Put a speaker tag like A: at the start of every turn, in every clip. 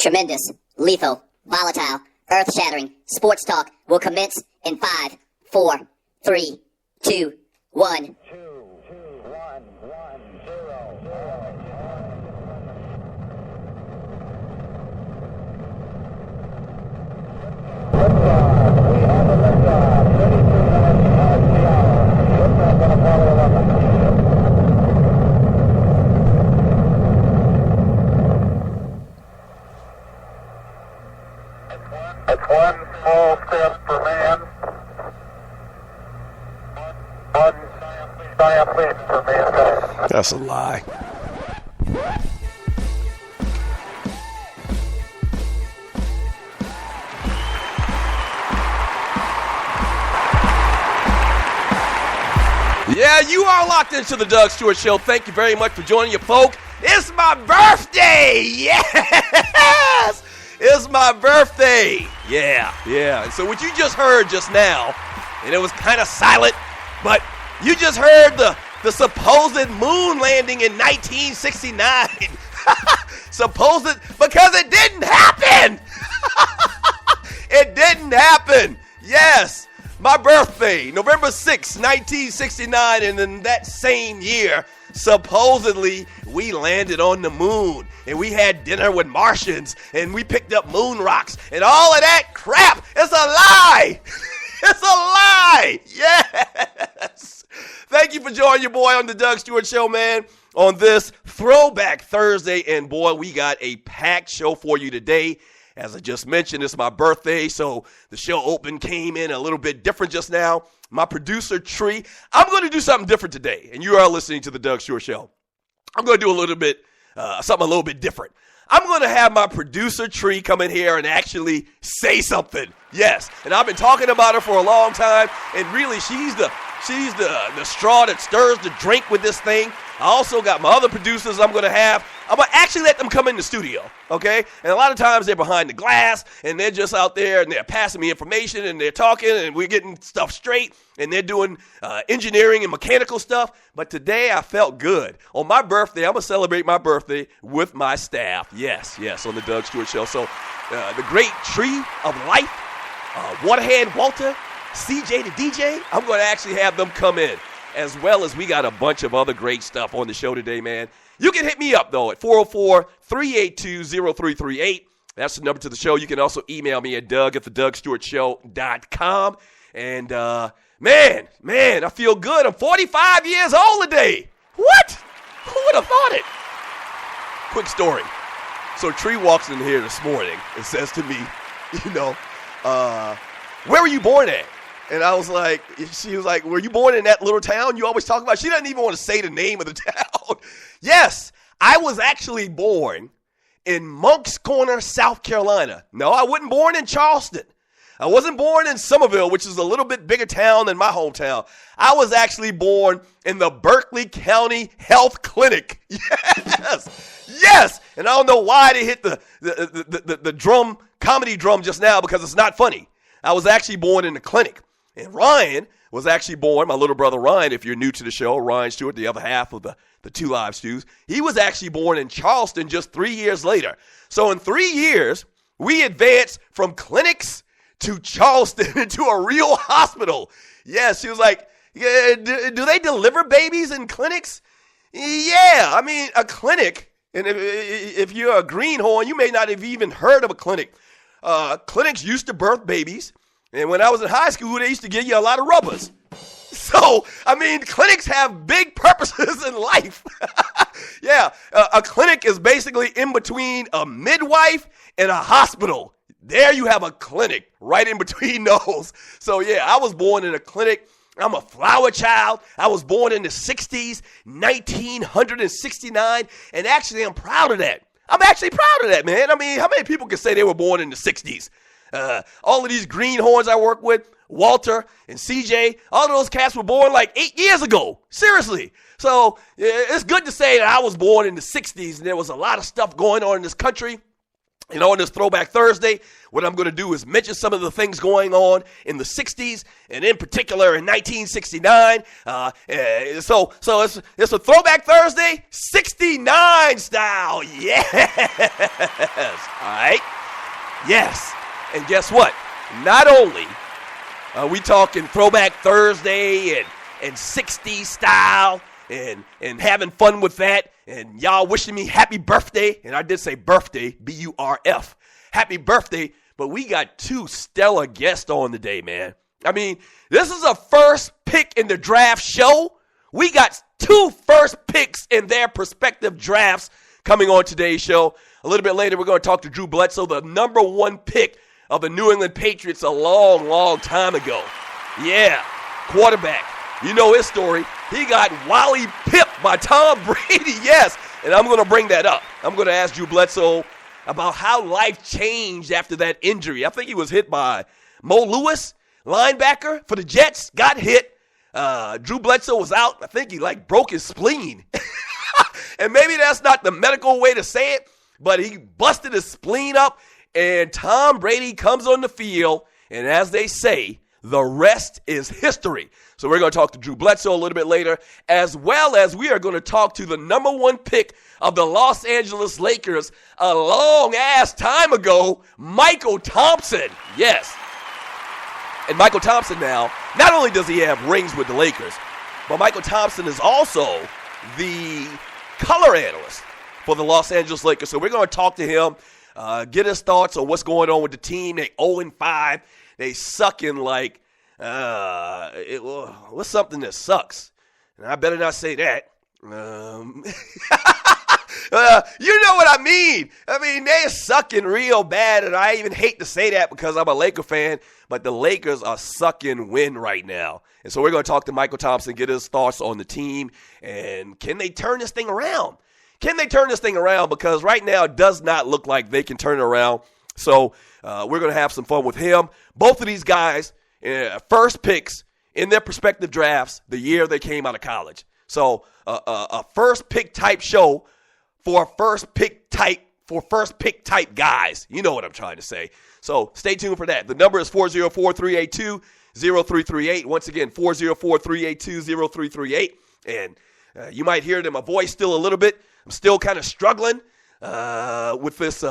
A: tremendous, lethal, volatile, earth-shattering sports talk will commence in 5, 4, 3, 2, 1.
B: It's one small step for man, one giant leap for mankind.
C: That's a lie. Yeah, you are locked into the Doug Stewart Show. Thank you very much for joining you, folk. It's my birthday. Yes, it's my birthday. Yeah. And so what you just heard just now, and it was kind of silent, but you just heard the supposed moon landing in 1969. Supposed, because it didn't happen. It didn't happen. Yes. My birthday, November 6, 1969, and in that same year, supposedly, we landed on the moon, and we had dinner with Martians, and we picked up moon rocks, and all of that crap. It's a lie. It's a lie. Yes. Thank you for joining your boy on the Doug Stewart Show, man, on this Throwback Thursday, and boy, we got a packed show for you today. As I just mentioned, it's my birthday, so the show came in a little bit different just now. My producer, Tree, I'm going to do something different today, and you are listening to the Doug Stewart Show. I'm going to do a little bit, something a little bit different. I'm going to have my producer, Tree, come in here and actually say something. Yes, and I've been talking about her for a long time, and really, she's the straw that stirs the drink with this thing. I also got my other producers I'm going to have. I'm going to actually let them come in the studio, okay? And a lot of times they're behind the glass, and they're just out there, and they're passing me information, and they're talking, and we're getting stuff straight, and they're doing engineering and mechanical stuff. But today I felt good. On my birthday, I'm going to celebrate my birthday with my staff. Yes, on the Doug Stewart Show. So the great Tree of Life, Waterhand Walter, CJ the DJ, I'm going to actually have them come in, as well as we got a bunch of other great stuff on the show today, man. You can hit me up, though, at 404-382-0338. That's the number to the show. You can also email me at doug@thedougstewartshow.com. And, man, I feel good. I'm 45 years old today. What? Who would have thought it? Quick story. So Tree walks in here this morning and says to me, where were you born at? And I was like, she was like, were you born in that little town you always talk about? She doesn't even want to say the name of the town. Yes, I was actually born in Moncks Corner, South Carolina. No, I wasn't born in Charleston. I wasn't born in Somerville, which is a little bit bigger town than my hometown. I was actually born in the Berkeley County Health Clinic. Yes. And I don't know why they hit the drum, comedy drum just now, because it's not funny. I was actually born in the clinic. And Ryan was actually born, my little brother Ryan, if you're new to the show, Ryan Stewart, the other half of the Two Live Stews, he was actually born in Charleston just 3 years later. So in 3 years, we advanced from clinics to Charleston into a real hospital. Yes, she was like, yeah, do they deliver babies in clinics? Yeah, I mean, a clinic, and if you're a greenhorn, you may not have even heard of a clinic. Clinics used to birth babies. And when I was in high school, they used to give you a lot of rubbers. So, I mean, clinics have big purposes in life. Yeah, a clinic is basically in between a midwife and a hospital. There you have a clinic right in between those. So, yeah, I was born in a clinic. I'm a flower child. I was born in the 60s, 1969. And actually, I'm proud of that. I'm actually proud of that, man. I mean, how many people can say they were born in the 60s? All of these greenhorns I work with, Walter and CJ, all of those cats were born like 8 years ago. Seriously. So it's good to say that I was born in the 60s and there was a lot of stuff going on in this country. on this Throwback Thursday, what I'm going to do is mention some of the things going on in the 60s and in particular in 1969. So it's a Throwback Thursday, 69 style. Yes. All right. Yes. And guess what? Not only are we talking Throwback Thursday and 60s style and having fun with that, and y'all wishing me happy birthday, and I did say birthday, B-U-R-F, happy birthday, but we got two stellar guests on today, man. I mean, this is a first pick in the draft show. We got two first picks in their prospective drafts coming on today's show. A little bit later, we're going to talk to Drew Bledsoe, the number one pick of the New England Patriots a long, long time ago. Yeah, quarterback. You know his story. He got Wally pipped by Tom Brady, yes. And I'm going to bring that up. I'm going to ask Drew Bledsoe about how life changed after that injury. I think he was hit by Mo Lewis, linebacker for the Jets, got hit. Drew Bledsoe was out. I think he broke his spleen. And maybe that's not the medical way to say it, but he busted his spleen up. And Tom Brady comes on the field, and as they say, the rest is history. So we're going to talk to Drew Bledsoe a little bit later, as well as we are going to talk to the number one pick of the Los Angeles Lakers a long-ass time ago, Mychal Thompson. Yes. And Mychal Thompson now, not only does he have rings with the Lakers, but Mychal Thompson is also the color analyst for the Los Angeles Lakers. So we're going to talk to him, get his thoughts on what's going on with the team. They 0-5. They sucking like, what's something that sucks? And I better not say that. You know what I mean. I mean, they're sucking real bad, and I even hate to say that because I'm a Laker fan, but the Lakers are sucking wind right now. And so we're going to talk to Mychal Thompson, get his thoughts on the team, and can they turn this thing around? Can they turn this thing around? Because right now it does not look like they can turn it around. So we're going to have some fun with him. Both of these guys, first picks in their prospective drafts the year they came out of college. So a first pick type show for first pick type guys. You know what I'm trying to say. So stay tuned for that. The number is 404-382-0338. Once again, 404-382-0338. And you might hear it in my voice still a little bit. I'm still kind of struggling with this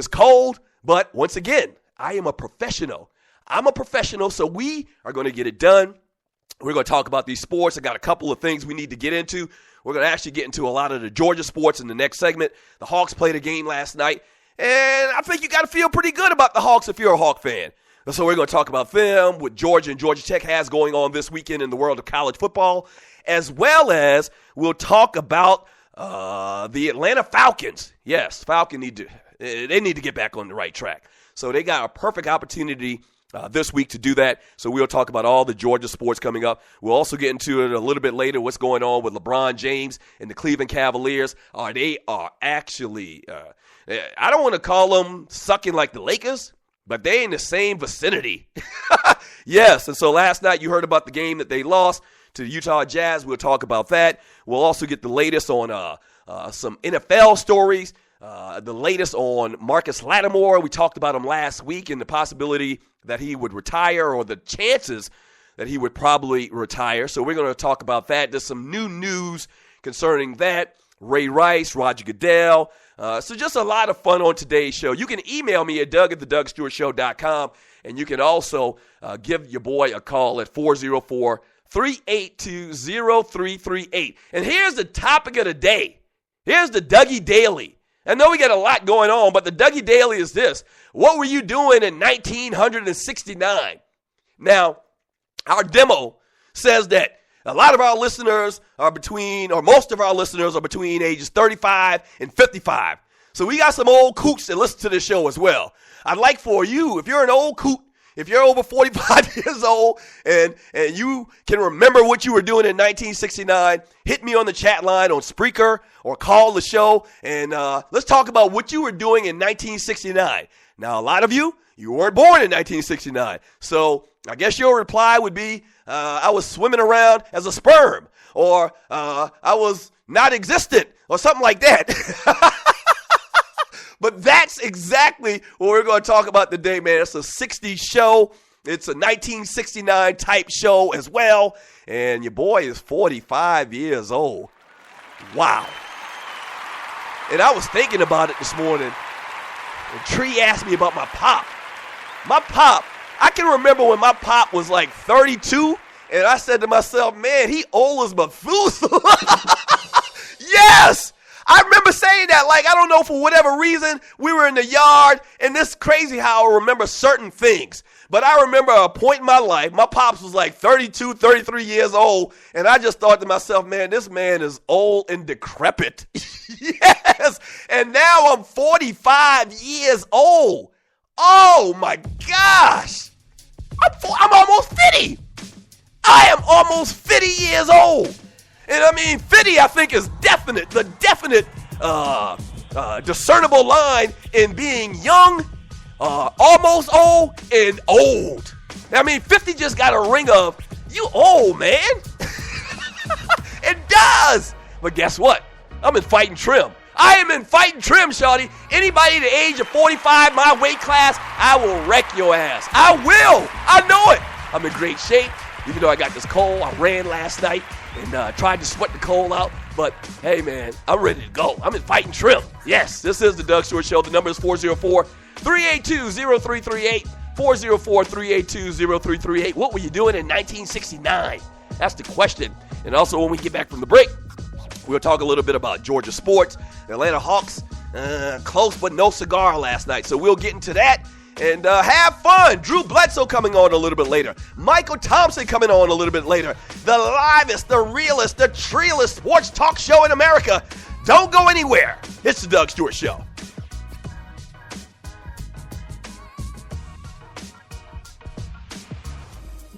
C: cold. But once again, I am a professional. I'm a professional, so we are going to get it done. We're going to talk about these sports. I got a couple of things we need to get into. We're going to actually get into a lot of the Georgia sports in the next segment. The Hawks played a game last night, and I think you got to feel pretty good about the Hawks if you're a Hawk fan. And so we're going to talk about them, what Georgia and Georgia Tech has going on this weekend in the world of college football, as well as we'll talk about the Atlanta Falcons. Yes, Falcons need to get back on the right track. So they got a perfect opportunity this week to do that. So we'll talk about all the Georgia sports coming up. We'll also get into it a little bit later, what's going on with LeBron James and the Cleveland Cavaliers. They are actually, I don't want to call them sucking like the Lakers, but they in the same vicinity. Yes, and so last night you heard about the game that they lost to the Utah Jazz. We'll talk about that. We'll also get the latest on some NFL stories. The latest on Marcus Latimore. We talked about him last week and the possibility that he would retire or the chances that he would probably retire. So we're going to talk about that. There's some new news concerning that. Ray Rice, Roger Goodell. So just a lot of fun on today's show. You can email me at doug@thedougstewartshow.com, and you can also give your boy a call at 404-382-0338. And here's the topic of the day. Here's the Dougie Daily. I know we got a lot going on, but the Dougie Daily is this. What were you doing in 1969? Now, our demo says that a lot of our listeners are most of our listeners are between ages 35 and 55. So we got some old coots that listen to this show as well. I'd like for you, if you're an old coot, if you're over 45 years old and you can remember what you were doing in 1969, hit me on the chat line on Spreaker or call the show, and let's talk about what you were doing in 1969. Now, a lot of you weren't born in 1969, so I guess your reply would be, I was swimming around as a sperm, or I was not existent, or something like that. But that's exactly what we're going to talk about today, man. It's a 60s show. It's a 1969 type show as well. And your boy is 45 years old. Wow. And I was thinking about it this morning. And Tree asked me about my pop. My pop, I can remember when my pop was like 32. And I said to myself, man, he old as Methuselah. Yes! I remember saying that, like, I don't know, for whatever reason, we were in the yard, and it's crazy how I remember certain things. But I remember a point in my life, my pops was like 32, 33 years old, and I just thought to myself, man, this man is old and decrepit. Yes! And now I'm 45 years old. Oh, my gosh! I'm almost 50. I am almost 50 years old. And I mean, 50, I think, is the definite discernible line in being young, almost old, and old. I mean, 50 just got a ring of, you old, man. It does. But guess what? I'm in fighting trim. I am in fighting trim, shawty. Anybody the age of 45, my weight class, I will wreck your ass. I will. I know it. I'm in great shape. Even though I got this cold, I ran last night and tried to sweat the cold out. But, hey, man, I'm ready to go. I'm in fighting trim. Yes, this is the Doug Stewart Show. The number is 404-382-0338, 404-382-0338. What were you doing in 1969? That's the question. And also, when we get back from the break, we'll talk a little bit about Georgia sports. The Atlanta Hawks, close but no cigar last night. So we'll get into that. And have fun. Drew Bledsoe coming on a little bit later. Mychal Thompson coming on a little bit later. The livest, the realest, the treeless sports talk show in America. Don't go anywhere. It's the Doug Stewart Show.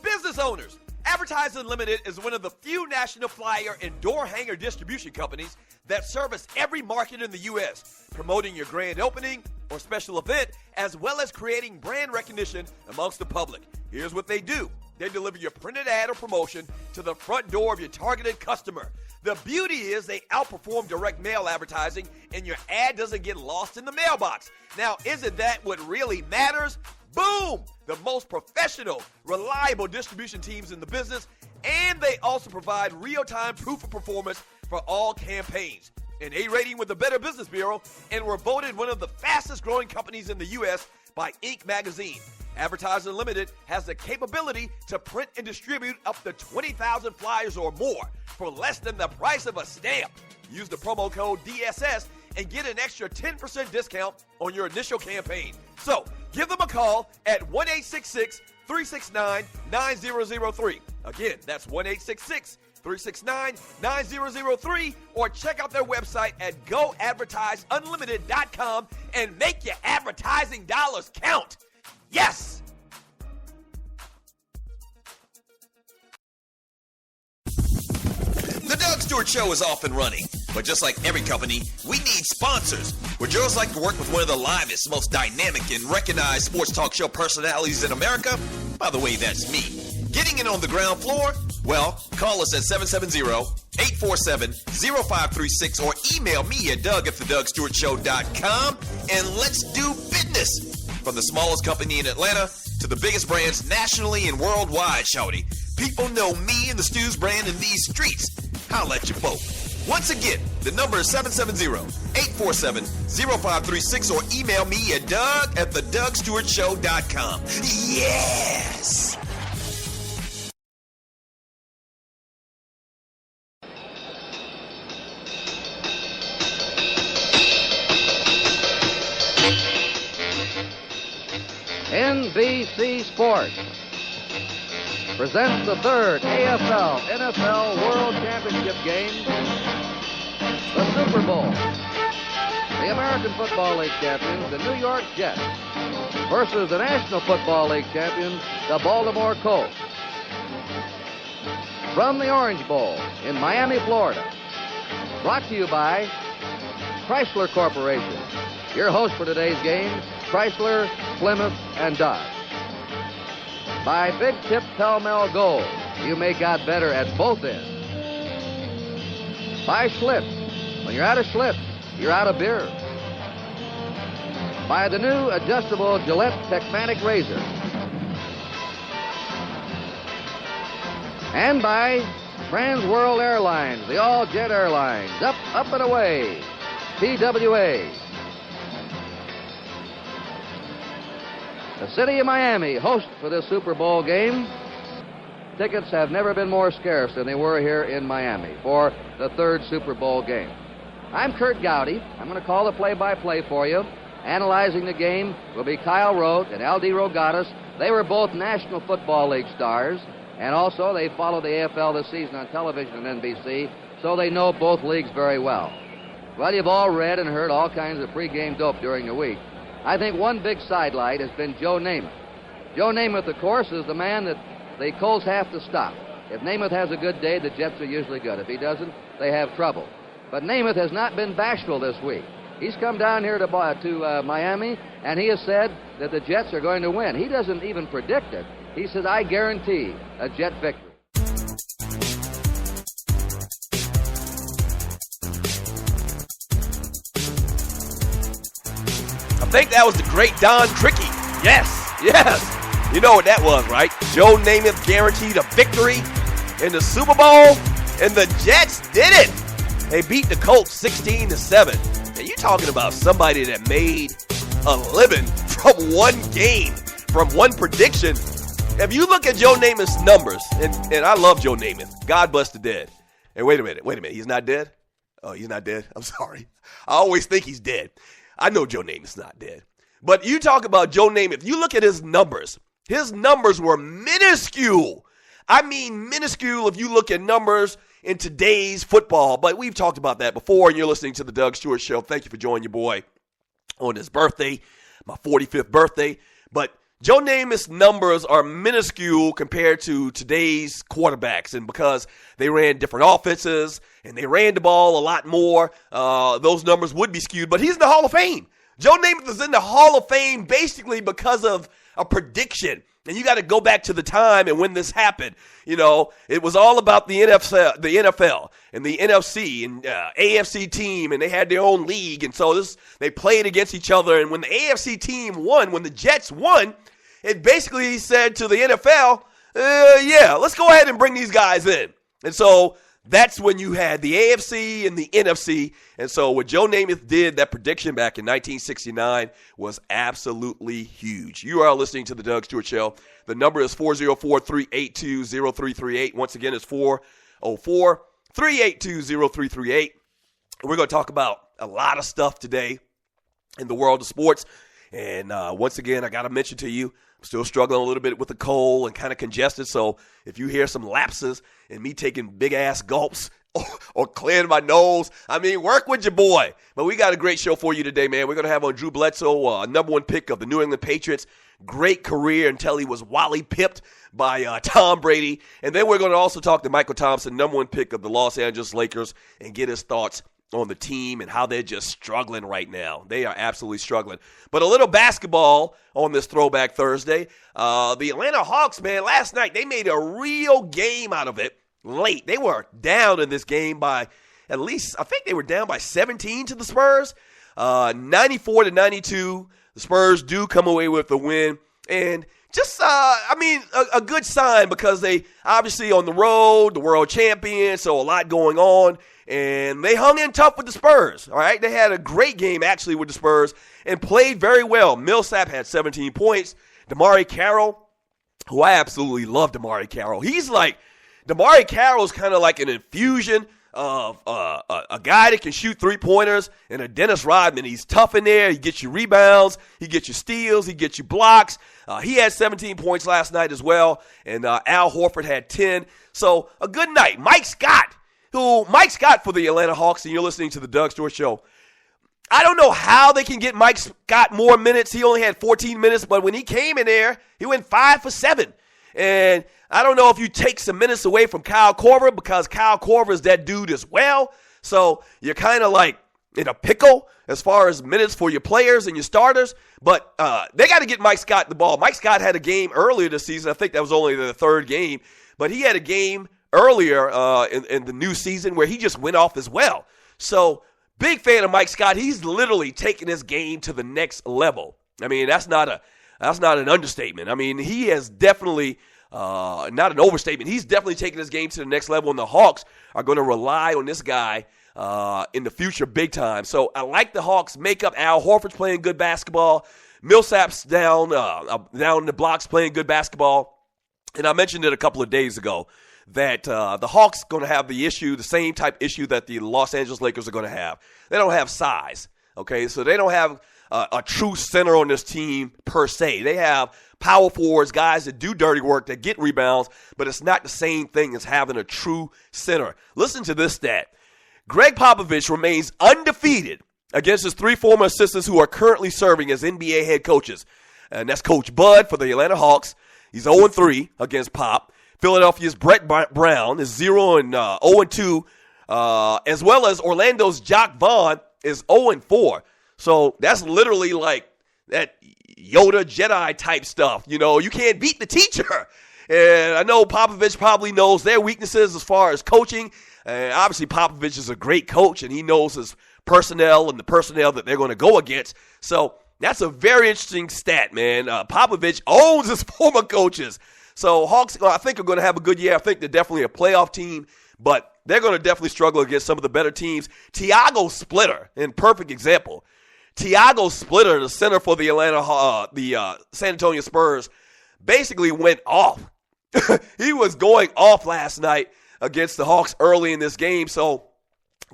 C: Business owners, Advertise Unlimited is one of the few national flyer and door hanger distribution companies that service every market in the U.S., promoting your grand opening or special event, as well as creating brand recognition amongst the public. Here's what they do. They deliver your printed ad or promotion to the front door of your targeted customer. The beauty is they outperform direct mail advertising, and your ad doesn't get lost in the mailbox. Now, isn't that what really matters? Boom! The most professional, reliable distribution teams in the business, and they also provide real-time proof of performance for all campaigns. An A rating with the Better Business Bureau, and were voted one of the fastest growing companies in the U.S. by Inc. magazine. Advertise Unlimited has the capability to print and distribute up to 20,000 flyers or more for less than the price of a stamp. Use the promo code DSS and get an extra 10% discount on your initial campaign. So, give them a call at 1-866-369-9003. Again, that's 1-866-369-9003, or check out their website at goadvertiseunlimited.com and make your advertising dollars count. Yes! The Doug Stewart Show is off and running, but just like every company, we need sponsors. Would Joe's like to work with one of the livest, most dynamic, and recognized sports talk show personalities in America? By the way, that's me. Getting in on the ground floor? Well, call us at 770-847-0536 or email me at doug@thedougsstewartshow.com, and let's do business. From the smallest company in Atlanta to the biggest brands nationally and worldwide, shawty. People know me and the Stews brand in these streets. Holla at you both. Once again, the number is 770-847-0536 or email me at doug@thedougsstewartshow.com. Yes!
D: NBC Sports presents the third AFL NFL World Championship game, the Super Bowl. The American Football League champions, the New York Jets, versus the National Football League champions, the Baltimore Colts. From the Orange Bowl in Miami, Florida, brought to you by Chrysler Corporation. Your host for today's game, Chrysler, Plymouth, and Dodge. By Big Tip Pell-Mell Gold. You make out better at both ends. By Schlitz. When you're out of Schlitz, you're out of beer. by the new adjustable Gillette Techmatic razor, and by Trans World Airlines, the all-jet airlines. Up, up and away. TWA. The city of Miami, host for this Super Bowl game. Tickets have never been more scarce than they were here in Miami for the third Super Bowl game. I'm Kurt Gowdy. I'm going to call the play-by-play for you. Analyzing the game will be Kyle Rote and Aldi Rogatis. They were both National Football League stars, and also they followed the AFL this season on television on NBC, so they know both leagues very well. Well, you've all read and heard all kinds of pregame dope during the week. I think one big sidelight has been Joe Namath. Joe Namath, of course, is the man that the Colts have to stop. If Namath has a good day, the Jets are usually good. If he doesn't, they have trouble. But Namath has not been bashful this week. He's come down here to Miami, and he has said that the Jets are going to win. He doesn't even predict it. He says, I guarantee a Jet victory.
C: I think that was the great Don Criqui. Yes, yes. You know what that was, right? Joe Namath guaranteed a victory in the Super Bowl, and the Jets did it. They beat the Colts 16-7. And you're talking about somebody that made a living from one game, from one prediction. If you look at Joe Namath's numbers, and I love Joe Namath. God bless the dead. And wait a minute. He's not dead? Oh, he's not dead? I'm sorry. I always think he's dead. I know Joe Namath's not dead. But you talk about Joe Namath. You look at his numbers. His numbers were minuscule. I mean minuscule if you look at numbers in today's football. But we've talked about that before, and you're listening to the Doug Stewart Show. Thank you for joining your boy on his birthday, my 45th birthday. But Joe Namath's numbers are minuscule compared to today's quarterbacks, and because they ran different offenses and they ran the ball a lot more, those numbers would be skewed. But he's in the Hall of Fame. Joe Namath is in the Hall of Fame basically because of a prediction. And you got to go back to the time and when this happened. You know, it was all about the NFL and the NFC and AFC team, and they had their own league. And so they played against each other. And when the AFC team won, when the Jets won, it basically said to the NFL, yeah, let's go ahead and bring these guys in. And so that's when you had the AFC and the NFC. And so what Joe Namath did, that prediction back in 1969, was absolutely huge. You are listening to the Doug Stewart Show. The number is 404-382-0338. Once again, it's 404-382-0338. We're going to talk about a lot of stuff today in the world of sports. And once again, I got to mention to you, I'm still struggling a little bit with the cold and kind of congested. So if you hear some lapses and me taking big-ass gulps or clearing my nose, I mean, work with your boy. But we got a great show for you today, man. We're going to have on Drew Bledsoe, number one pick of the New England Patriots. Great career until he was Wally pipped by Tom Brady. And then we're going to also talk to Mychal Thompson, number one pick of the Los Angeles Lakers, and get his thoughts on the team and how they're just struggling right now. They are absolutely struggling. But a little basketball on this Throwback Thursday. The Atlanta Hawks, man, last night they made a real game out of it late. They were down in this game by at least, I think they were down by 17 to the Spurs. 94-92. The Spurs do come away with the win. And just, a good sign because they obviously on the road, the world champion, so a lot going on. And they hung in tough with the Spurs, all right? They had a great game, actually, with the Spurs and played very well. Millsap had 17 points. DeMarre Carroll, who I absolutely love DeMarre Carroll. DeMarre Carroll's kind of like an infusion of a guy that can shoot three-pointers and a Dennis Rodman. He's tough in there. He gets you rebounds. He gets you steals. He gets you blocks. He had 17 points last night as well, and Al Horford had 10. So a good night. Mike Scott for the Atlanta Hawks, and you're listening to the Doug Stewart Show. I don't know how they can get Mike Scott more minutes. He only had 14 minutes, but when he came in there, he went 5 for 7. And I don't know if you take some minutes away from Kyle Korver because Kyle Korver is that dude as well. So you're kind of like in a pickle as far as minutes for your players and your starters. But they got to get Mike Scott the ball. Mike Scott had a game earlier this season. I think that was only the third game. But he had a game earlier in the new season where he just went off as well. So big fan of Mike Scott. He's literally taking his game to the next level. I mean, that's not an understatement. I mean, he has definitely not an overstatement. He's definitely taking his game to the next level, and the Hawks are going to rely on this guy in the future big time. So I like the Hawks makeup. Al Horford's playing good basketball. Millsap's down in the blocks playing good basketball. And I mentioned it a couple of days ago that the Hawks going to have the same type issue that the Los Angeles Lakers are going to have. They don't have size, okay? So they don't have a true center on this team per se. They have power forwards, guys that do dirty work, that get rebounds, but it's not the same thing as having a true center. Listen to this stat. Greg Popovich remains undefeated against his 3 former assistants who are currently serving as NBA head coaches. And that's Coach Bud for the Atlanta Hawks. He's 0-3 against Pop. Philadelphia's Brett Brown is 0-2, as well as Orlando's Jock Vaughn is 0-4. So that's literally like that Yoda Jedi type stuff. You know, you can't beat the teacher. And I know Popovich probably knows their weaknesses as far as coaching. And obviously Popovich is a great coach, and he knows his personnel and the personnel that they're going to go against. So that's a very interesting stat, man. Popovich owns his former coaches. So Hawks, I think, are going to have a good year. I think they're definitely a playoff team, but they're going to definitely struggle against some of the better teams. Tiago Splitter, in perfect example. Tiago Splitter, the center for the San Antonio Spurs, basically went off. He was going off last night against the Hawks early in this game. So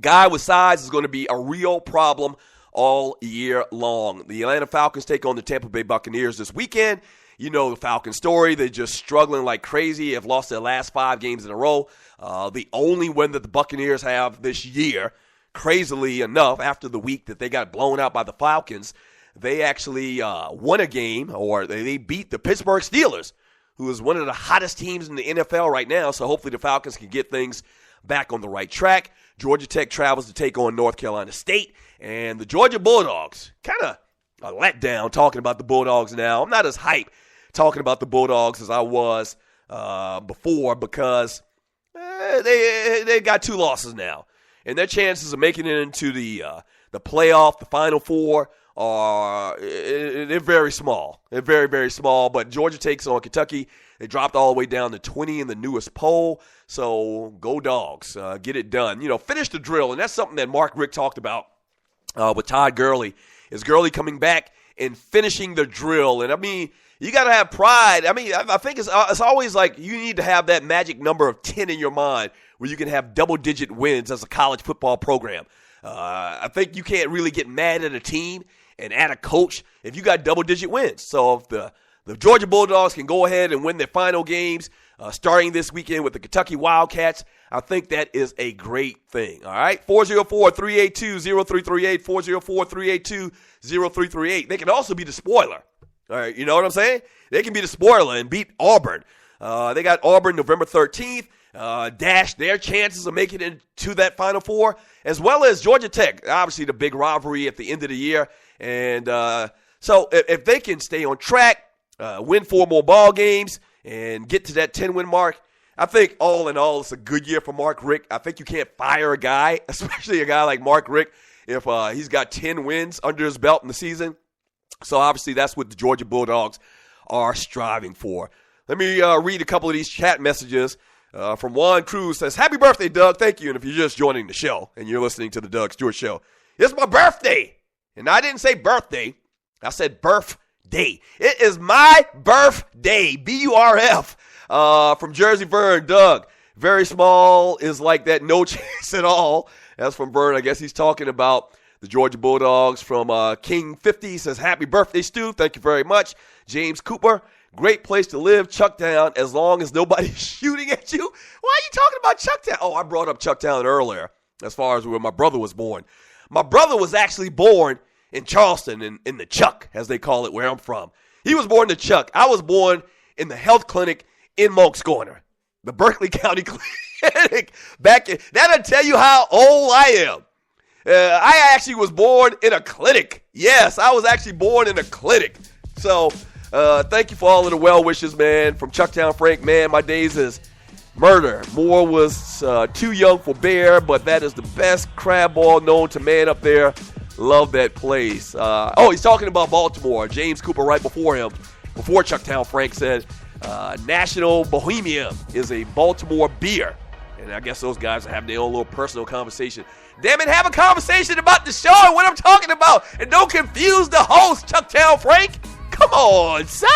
C: guy with size is going to be a real problem all year long. The Atlanta Falcons take on the Tampa Bay Buccaneers this weekend. You know the Falcons story. They're just struggling like crazy. Have lost their last 5 games in a row. The only win that the Buccaneers have this year, crazily enough, after the week that they got blown out by the Falcons, they actually won a game, or they beat the Pittsburgh Steelers, who is one of the hottest teams in the NFL right now. So hopefully the Falcons can get things back on the right track. Georgia Tech travels to take on North Carolina State. And the Georgia Bulldogs, kind of a letdown talking about the Bulldogs now. I'm not as hyped talking about the Bulldogs as I was before, because they got 2 losses now. And their chances of making it into the playoff, the Final Four, they're very small. They're very, very small. But Georgia takes on Kentucky. They dropped all the way down to 20 in the newest poll. So go Dogs. Get it done. You know, finish the drill. And that's something that Mark Richt talked about with Todd Gurley. Is Gurley coming back and finishing the drill? And, I mean, you got to have pride. I mean, I think it's always like you need to have that magic number of 10 in your mind where you can have double-digit wins as a college football program. I think you can't really get mad at a team and at a coach if you got double-digit wins. So if the Georgia Bulldogs can go ahead and win their final games starting this weekend with the Kentucky Wildcats, I think that is a great thing. All right, 404-382-0338, 404-382-0338. They can also be the spoiler. All right, you know what I'm saying? They can be the spoiler and beat Auburn. They got Auburn November 13th. Dash their chances of making it into that Final Four, as well as Georgia Tech. Obviously, the big rivalry at the end of the year. And so if they can stay on track, win 4 more ball games, and get to that 10-win mark, I think all in all, it's a good year for Mark Richt. I think you can't fire a guy, especially a guy like Mark Richt, if he's got 10 wins under his belt in the season. So obviously that's what the Georgia Bulldogs are striving for. Let me read a couple of these chat messages. From Juan Cruz, says, "Happy birthday, Doug. Thank you." And if you're just joining the show and you're listening to the Doug Stewart Show, it's my birthday. And I didn't say birthday. I said birthday. It is my birthday. B-U-R-F. From Jersey Vern, Doug. Very small is like that, no chance at all. That's from Vern. I guess he's talking about the Georgia Bulldogs. From King 50 says, "Happy birthday, Stu." Thank you very much. James Cooper. "Great place to live, Chucktown, as long as nobody's shooting at you." Why are you talking about Chucktown? Oh, I brought up Chucktown earlier as far as where my brother was born. My brother was actually born in Charleston, in the Chuck, as they call it, where I'm from. He was born in the Chuck. I was born in the health clinic in Monk's Corner, the Berkeley County Clinic. That'll tell you how old I am. I actually was born in a clinic. Yes, I was actually born in a clinic. So, thank you for all of the well wishes, man. From Chucktown Frank, man, my days Murder. Moore was too young for bear, but that is the best crab ball known to man up there. Love that place. He's talking about Baltimore. James Cooper right before him. Before Chucktown Frank said, National Bohemian is a Baltimore beer. And I guess those guys have their own little personal conversation. Damn it, have a conversation about the show and what I'm talking about. And don't confuse the host, Chucktown Frank. Come on, son.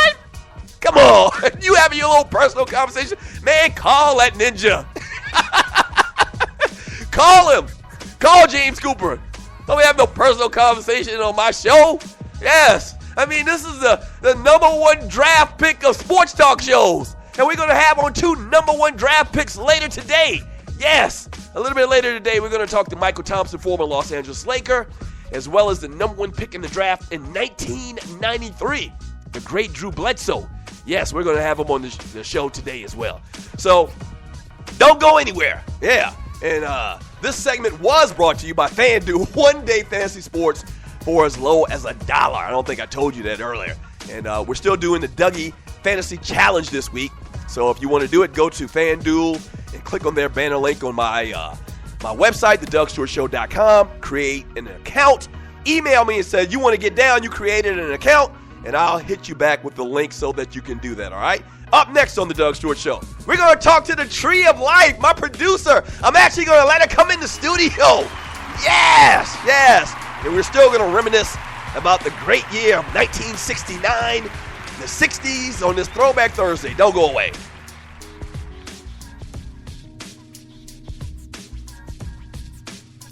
C: Come on. You having your little personal conversation? Man, call that ninja. Call him. Call James Cooper. Don't we have no personal conversation on my show? Yes. I mean, this is the number one draft pick of sports talk shows. And we're going to have on 2 number one draft picks later today. Yes. A little bit later today, we're going to talk to Mychal Thompson, former Los Angeles Laker, as well as the number one pick in the draft in 1993, the great Drew Bledsoe. Yes, we're going to have him on the show today as well. So, don't go anywhere. Yeah. And this segment was brought to you by FanDuel. One-day fantasy sports for as low as $1. I don't think I told you that earlier. And we're still doing the Dougie Fantasy Challenge this week. So if you want to do it, go to FanDuel and click on their banner link on my website, thedougsstewartshow.com. Create an account. Email me and say you want to get down. You created an account, and I'll hit you back with the link so that you can do that, all right? Up next on the Doug Stewart Show, we're going to talk to the Tree of Life, my producer. I'm actually going to let her come in the studio. Yes, yes. And we're still going to reminisce about the great year of 1969, the 60s on this Throwback Thursday. Don't go away.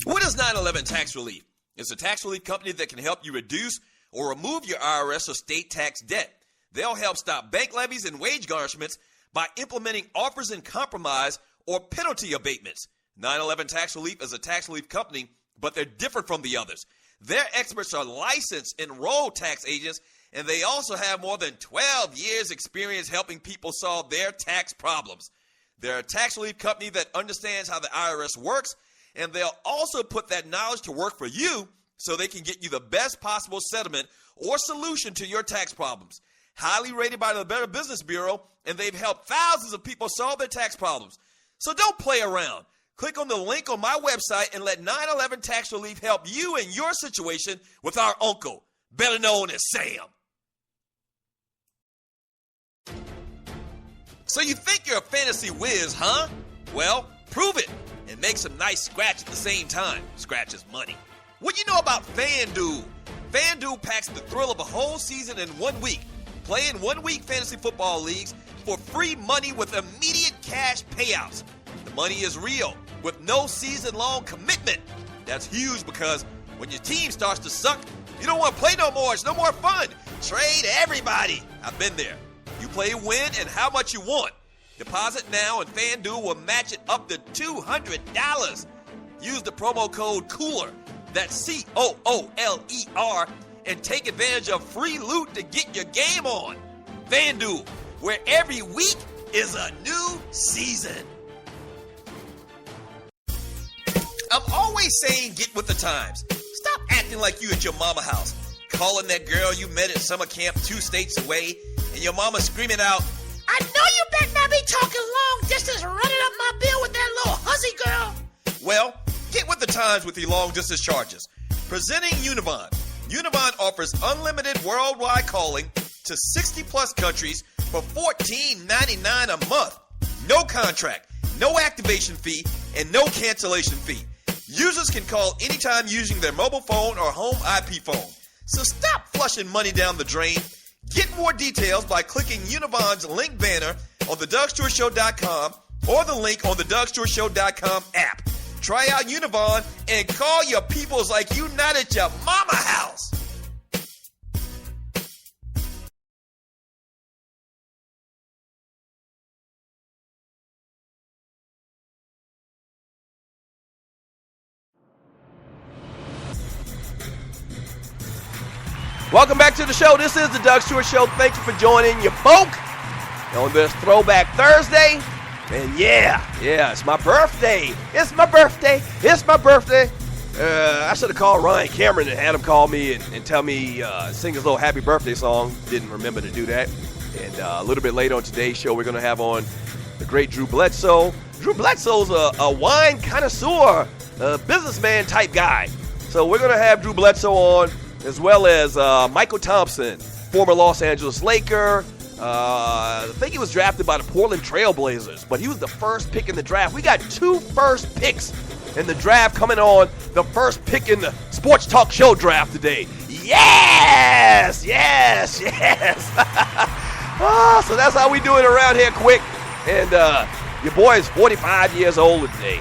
C: What is 9/11 Tax Relief? It's a tax relief company that can help you reduce or remove your IRS or state tax debt. They'll help stop bank levies and wage garnishments by implementing offers in compromise or penalty abatements. 9/11 Tax Relief is a tax relief company, but they're different from the others. Their experts are licensed, enrolled tax agents, and they also have more than 12 years experience helping people solve their tax problems. They're a tax relief company that understands how the IRS works, and they'll also put that knowledge to work for you so they can get you the best possible settlement or solution to your tax problems. Highly rated by the Better Business Bureau, and they've helped thousands of people solve their tax problems. So don't play around. Click on the link on my website and let 9/11 Tax Relief help you in your situation with our uncle, better known as Sam. So you think you're a fantasy whiz, huh? Well, prove it and make some nice scratch at the same time. Scratch is money. What do you know about FanDuel? FanDuel packs the thrill of a whole season in 1 week. Play in 1 week fantasy football leagues for free money with immediate cash payouts. The money is real with no season-long commitment. That's huge because when your team starts to suck, you don't want to play no more. It's no more fun. Trade everybody. I've been there. You play win and how much you want. Deposit now and FanDuel will match it up to $200. Use the promo code COOLER. That's COOLER. And take advantage of free loot to get your game on. FanDuel, where every week is a new season. I'm always saying get with the times. Stop acting like you at your mama house. Calling that girl you met at summer camp 2 states away, and your mama screaming out, "I know you better not be talking long distance running up my bill with that little hussy girl." Well, get with the times with your long distance charges. Presenting Univon. Univon offers unlimited worldwide calling to 60 plus countries for $14.99 a month. No contract, no activation fee, and no cancellation fee. Users can call anytime using their mobile phone or home IP phone. So stop flushing money down the drain. Get more details by clicking Univon's link banner on thedougsstewartshow.com or the link on the DougStewartShow.com app. Try out Univon and call your peoples like you not at your mama house. Welcome back to the show. This is the Doug Stewart Show. Thank you for joining your folk on this Throwback Thursday. And yeah, it's my birthday. It's my birthday. I should have called Ryan Cameron and had him call me and tell me, sing his little happy birthday song. Didn't remember to do that. And a little bit later on today's show, we're going to have on the great Drew Bledsoe. Drew Bledsoe's a wine connoisseur, businessman type guy. So we're going to have Drew Bledsoe on, as well as Mychal Thompson, former Los Angeles Laker. I think he was drafted by the Portland Trail Blazers, but he was the first pick in the draft. We got 2 first picks in the draft coming on, the first pick in the Sports Talk Show draft today. Yes! Yes! Yes! So that's how we do it around here quick. And your boy is 45 years old today.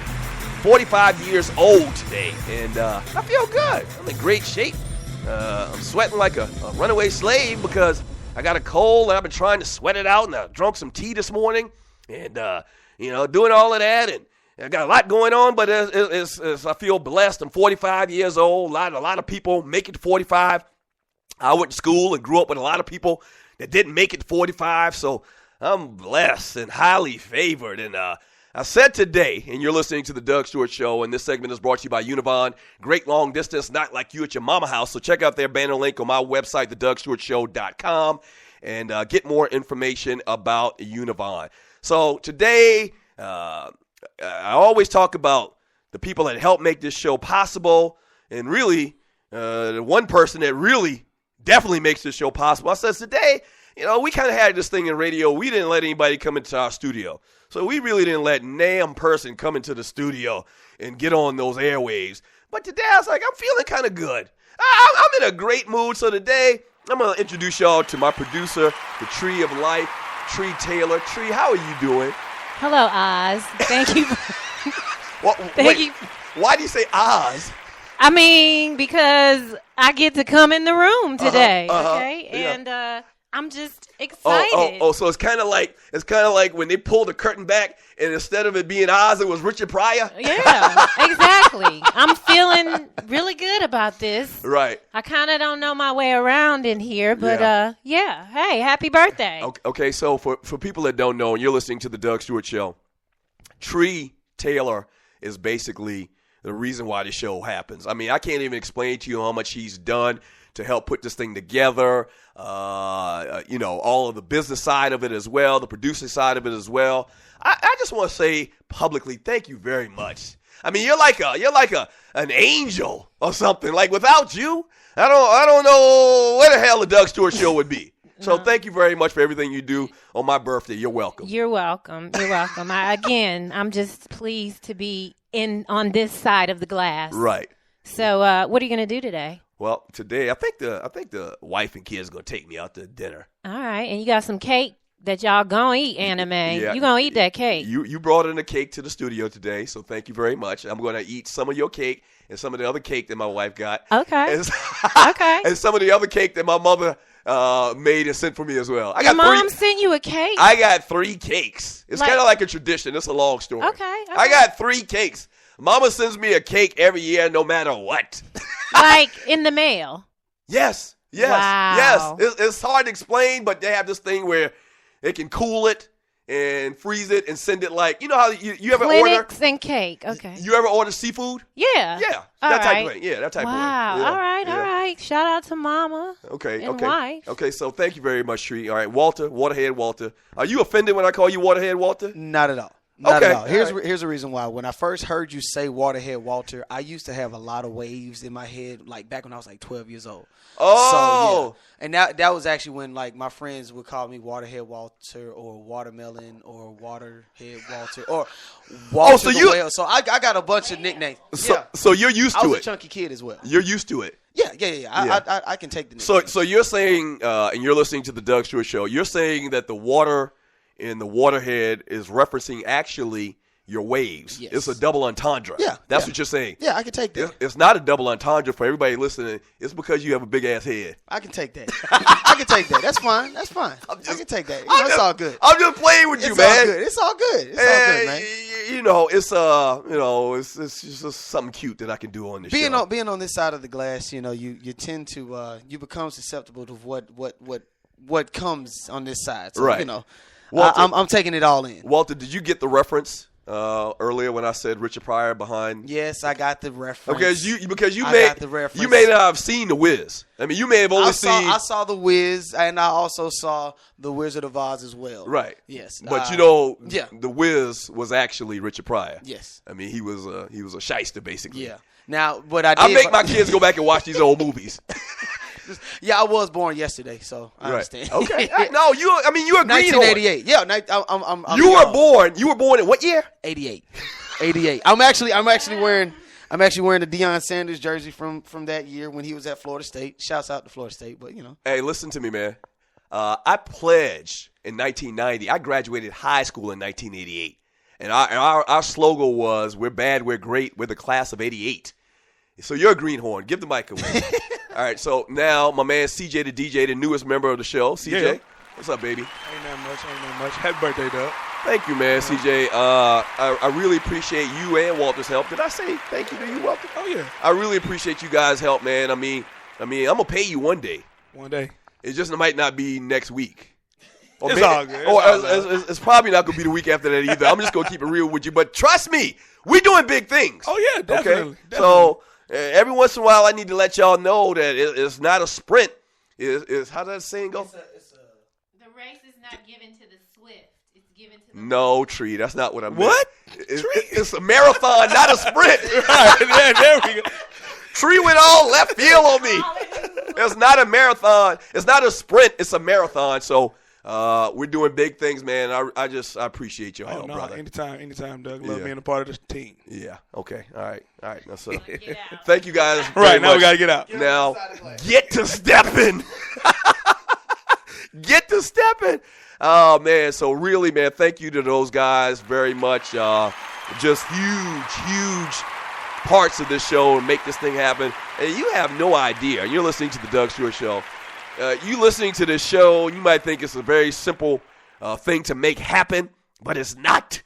C: 45 years old today. And I feel good. I'm in great shape. I'm sweating like a runaway slave because I got a cold and I've been trying to sweat it out, and I drank some tea this morning and, doing all of that. And I got a lot going on, but I feel blessed. I'm 45 years old. A lot of people make it to 45. I went to school and grew up with a lot of people that didn't make it to 45, so I'm blessed and highly favored. And I said today, and you're listening to the Doug Stewart Show, and this segment is brought to you by Univon. Great long distance, not like you at your mama house. So check out their banner link on my website, thedougstewartshow.com, and get more information about Univon. So today, I always talk about the people that help make this show possible, and really, the one person that really definitely makes this show possible. I said today, we kind of had this thing in radio. We didn't let anybody come into our studio. So we really didn't let damn person come into the studio and get on those airwaves. But today I was like, I'm feeling kind of good. I'm in a great mood. So today I'm going to introduce y'all to my producer, the Tree of Life, Tree Taylor. Tree, how are you doing?
E: Hello, Oz. Thank you.
C: Thank you. Why do you say Oz?
E: I mean, because I get to come in the room today, okay?
C: Yeah.
E: And I'm just excited.
C: So it's kind of like when they pulled the curtain back, and instead of it being Oz, it was Richard Pryor.
E: Yeah, exactly. I'm feeling really good about this.
C: Right.
E: I kind of don't know my way around in here, but yeah. Hey, happy birthday.
C: Okay. So for people that don't know, and you're listening to the Doug Stewart Show, Tree Taylor is basically the reason why the show happens. I mean, I can't even explain to you how much he's done to help put this thing together, all of the business side of it as well, the producing side of it as well. I just want to say publicly, thank you very much. I mean, you're like an angel or something. Like without you, I don't know where the hell the Doug Stewart Show would be. So thank you very much for everything you do on my birthday. You're welcome.
E: You're welcome. I'm just pleased to be on this side of the glass.
C: Right.
E: So what are you going to do today?
C: Well, today I think the wife and kids are gonna take me out to dinner.
E: All right, and you got some cake that y'all gonna eat, Anime.
C: Yeah,
E: you gonna eat that cake.
C: You brought in a cake to the studio today, so thank you very much. I'm gonna eat some of your cake and some of the other cake that my wife got.
E: Okay.
C: Okay. And some of the other cake that my mother made and sent for me as well.
E: Your mom sent you a cake?
C: I got 3 cakes. It's kind of like a tradition. It's a long story.
E: Okay.
C: I got 3 cakes. Mama sends me a cake every year, no matter what.
E: Like in the mail?
C: Yes.
E: Wow.
C: Yes. It's hard to explain, but they have this thing where they can cool it and freeze it and send it like, how you ever
E: Clinics
C: order?
E: and cake. Okay.
C: You ever order seafood?
E: Yeah.
C: Yeah.
E: All
C: that type
E: right.
C: of thing. Yeah, that type
E: wow.
C: of thing. Yeah.
E: All right. Shout out to Mama.
C: Okay.
E: And wife.
C: Okay, so thank you very much, Tree. All right, Walter, Waterhead Walter. Are you offended when I call you Waterhead Walter?
F: Not at all. Not at all. Here's the reason why. When I first heard you say Waterhead Walter, I used to have a lot of waves in my head, like back when I was like 12 years old.
C: Oh.
F: So, yeah. And that was actually when like my friends would call me Waterhead Walter or Watermelon or Waterhead Walter or Walter the Whale. So I got a bunch of nicknames.
C: So you're used to it.
F: I was a chunky kid as well.
C: You're used to it.
F: Yeah. I can take the nicknames.
C: So you're saying, and you're listening to the Doug Stewart Show, you're saying that the water in the Waterhead is referencing actually your waves.
F: Yes.
C: It's a double entendre.
F: Yeah.
C: That's what you're saying.
F: Yeah, I can take that.
C: It's not a double entendre for everybody listening. It's because you have a big ass head.
F: I can take that. I can take that. That's fine. I can take that. It's all good.
C: I'm just playing with you, man.
F: It's all good. It's all good, man.
C: It's just something cute that I can do on this
F: being
C: show.
F: Being on this side of the glass, you tend to you become susceptible to what comes on this side. So,
C: right.
F: Walter, I'm taking it all in.
C: Walter, did you get the reference earlier when I said Richard Pryor behind.
F: Yes, I got the reference.
C: Because you
F: I
C: may
F: got the reference.
C: you may not have seen The Wiz. I mean, you may have only seen.
F: I saw The Wiz, and I also saw The Wizard of Oz as well.
C: Right.
F: Yes.
C: But
F: yeah.
C: The Wiz was actually Richard Pryor.
F: Yes.
C: I mean, he was a shyster basically.
F: Yeah. Now, but I
C: make my kids go back and watch these old movies.
F: Yeah, I was born yesterday, so I understand.
C: Okay. No, you're a greenhorn.
F: 1988. Yeah,
C: You were born in what year?
F: 88. I'm actually wearing the Deion Sanders jersey from that year when he was at Florida State. Shouts out to Florida State, but
C: Hey, listen to me, man. I pledged in 1990. I graduated high school in 1988, and our slogan was "We're bad, we're great, we're the class of '88." So you're a greenhorn. Give the mic away. All right, so now my man CJ the DJ, the newest member of the show. CJ, what's up, baby?
G: Ain't that much. Happy birthday, Doug.
C: Thank you, man, CJ. I really appreciate you and Walter's help. Did I say thank you to you, Walter?
G: Oh, yeah.
C: I really appreciate you guys' help, man. I mean, I'm going to pay you one day.
G: One day.
C: It just might not be next week. Or
G: It's
C: maybe,
G: all good.
C: It's probably not going to be the week after that either. I'm just going to keep it real with you. But trust me, we're doing big things.
G: Oh, yeah, definitely.
C: Okay? So every once in a while, I need to let y'all know that it's not a sprint. How does that saying go?
E: The race is not given to the swift. It's given to the
C: No, Tree. That's not what I meant.
G: What?
C: It's a marathon, not a sprint.
G: Yeah, there we go.
C: Tree went all left field on me. It's not a marathon. It's not a sprint. It's a marathon. So we're doing big things, man. I appreciate your help, brother.
G: Anytime, Doug. Love
C: Yeah.
G: being a part of this team.
C: Yeah. Okay. All right. That's
E: Get out.
C: Thank you guys. very
G: Right, now we
C: much.
G: got to get out.
C: Now, get to stepping. Get to stepping. Oh, man. So, really, man, thank you to those guys very much. Just huge parts of this show and make this thing happen. And you have no idea. You're listening to the Doug Stewart Show. You listening to this show, you might think it's a very simple thing to make happen, but it's not.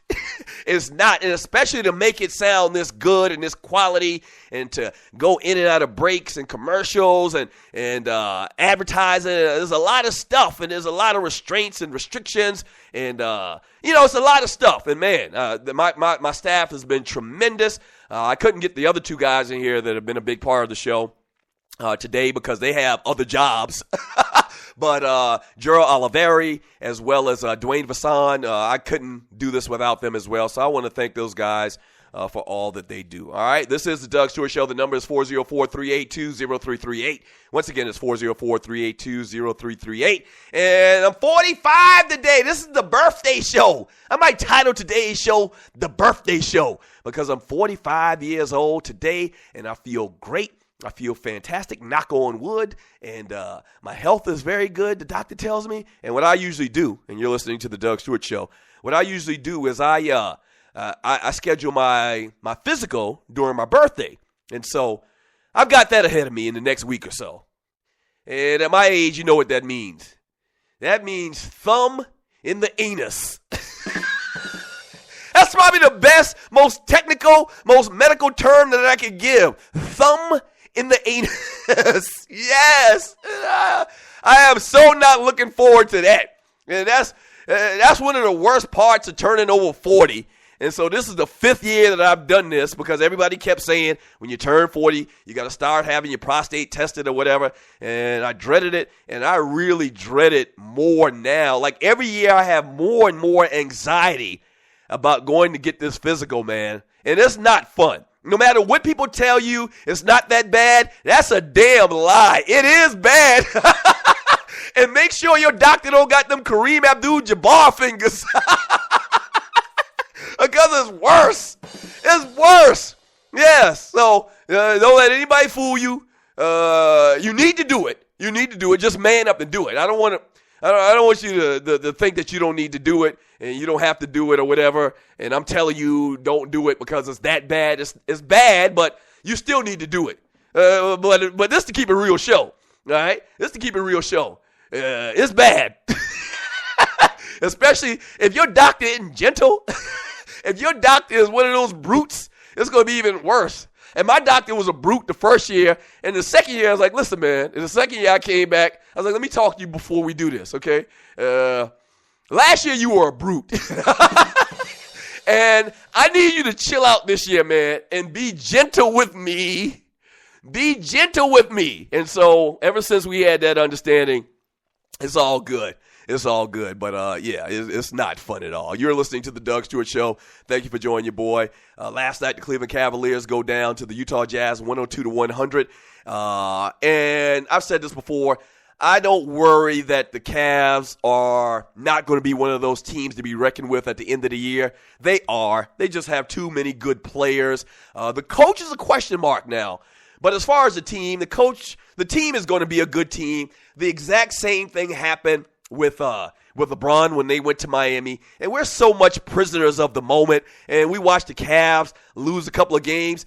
C: It's not, and especially to make it sound this good and this quality, and to go in and out of breaks and commercials and advertising. There's a lot of stuff, and there's a lot of restraints and restrictions, and it's a lot of stuff. And man, my staff has been tremendous. I couldn't get the other two guys in here that have been a big part of the show today because they have other jobs. But Gerald Oliveri as well as Dwayne Vasson, I couldn't do this without them as well. So I want to thank those guys for all that they do. All right, this is the Doug Stewart Show. The number is 404-382-0338. Once again, it's 404-382-0338. And I'm 45 today. This is the birthday show. I might title today's show The Birthday Show because I'm 45 years old today, and I feel great. I feel fantastic, knock on wood, and my health is very good, the doctor tells me. And what I usually do, and you're listening to the Doug Stewart Show, what I usually do is I schedule my physical during my birthday. And so I've got that ahead of me in the next week or so. And at my age, you know what that means. That means thumb in the anus. That's probably the best, most technical, most medical term that I could give. Thumb in the anus. Yes. I am so not looking forward to that. And that's one of the worst parts of turning over 40. And so this is the 5th year that I've done this because everybody kept saying when you turn 40, you got to start having your prostate tested or whatever. And I dreaded it, and I really dread it more now. Like every year I have more and more anxiety about going to get this physical, man. And it's not fun. No matter what people tell you, it's not that bad. That's a damn lie. It is bad. And make sure your doctor don't got them Kareem Abdul-Jabbar fingers. Because it's worse. It's worse. Yes. So don't let anybody fool you. You need to do it. You need to do it. Just man up and do it. I don't want you to think that you don't need to do it and you don't have to do it or whatever. And I'm telling you, don't do it because it's that bad. It's bad, but you still need to do it. But this to keep a real show. All right? This to keep a real show. It's bad. Especially if your doctor isn't gentle. If your doctor is one of those brutes, it's going to be even worse. And my doctor was a brute the first year. And the second year, I was like, listen, man. And the second year I came back, I was like, let me talk to you before we do this, okay? Last year you were a brute. And I need you to chill out this year, man, and be gentle with me. Be gentle with me. And so ever since we had that understanding, it's all good. It's all good. But, yeah, it's not fun at all. You're listening to the Doug Stewart Show. Thank you for joining your boy. Last night, the Cleveland Cavaliers go down to the Utah Jazz 102-100. And I've said this before. I don't worry that the Cavs are not going to be one of those teams to be reckoned with at the end of the year. They are. They just have too many good players. The coach is a question mark now. But as far as the team, the team is going to be a good team. The exact same thing happened with LeBron when they went to Miami. And we're so much prisoners of the moment. And we watched the Cavs lose a couple of games.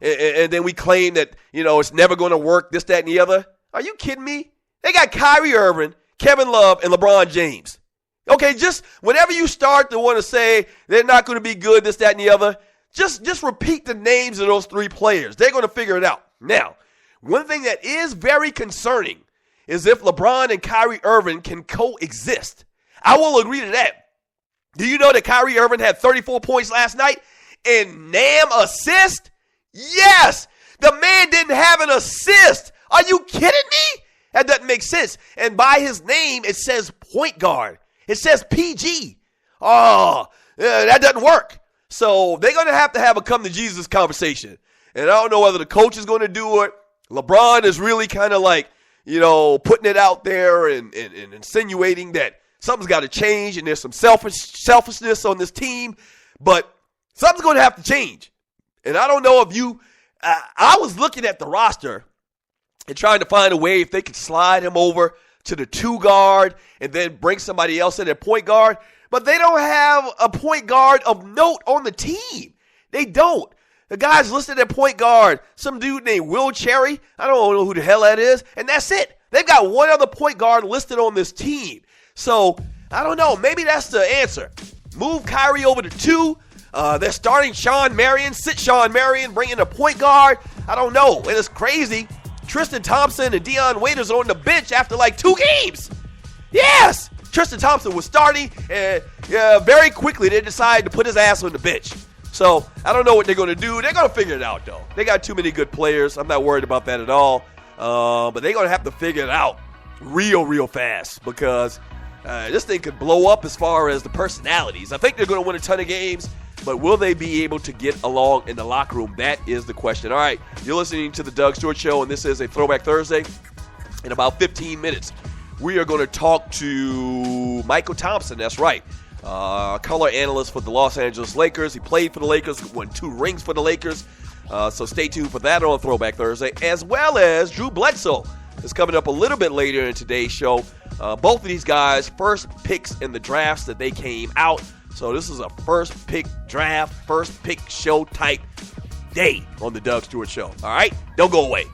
C: And then we claim that, it's never going to work, this, that, and the other. Are you kidding me? They got Kyrie Irving, Kevin Love, and LeBron James. Okay, just whenever you start to want to say they're not going to be good, this, that, and the other, just repeat the names of those three players. They're going to figure it out. Now, one thing that is very concerning is if LeBron and Kyrie Irving can coexist. I will agree to that. Do you know that Kyrie Irving had 34 points last night and NAM assist? Yes! The man didn't have an assist. Are you kidding me? That doesn't make sense. And by his name, it says point guard. It says PG. That doesn't work. So they're going to have a come to Jesus conversation. And I don't know whether the coach is going to do it. LeBron is really kind of like, putting it out there and insinuating that something's got to change and there's some selfishness on this team. But something's going to have to change. And I don't know if I was looking at the roster and trying to find a way if they could slide him over to the 2 guard and then bring somebody else in at point guard. But they don't have a point guard of note on the team. They don't. The guy's listed at point guard, some dude named Will Cherry. I don't know who the hell that is. And that's it. They've got one other point guard listed on this team. So, I don't know. Maybe that's the answer. Move Kyrie over to 2. They're starting Sean Marion. Sit Sean Marion. Bring in a point guard. I don't know. And it's crazy. Tristan Thompson and Dion Waiters are on the bench after like 2 games. Yes! Tristan Thompson was starting, and very quickly they decided to put his ass on the bench. So, I don't know what they're going to do. They're going to figure it out, though. They got too many good players. I'm not worried about that at all. But they're going to have to figure it out real fast because this thing could blow up as far as the personalities. I think they're going to win a ton of games. But will they be able to get along in the locker room? That is the question. All right, you're listening to the Doug Stewart Show, and this is a Throwback Thursday. In about 15 minutes, we are going to talk to Mychal Thompson. That's right, color analyst for the Los Angeles Lakers. He played for the Lakers, won 2 rings for the Lakers. So stay tuned for that on Throwback Thursday, as well as Drew Bledsoe is coming up a little bit later in today's show. Both of these guys, first picks in the drafts that they came out. So this is a first pick draft, first pick show type day on the Doug Stewart Show. All right? Don't go away.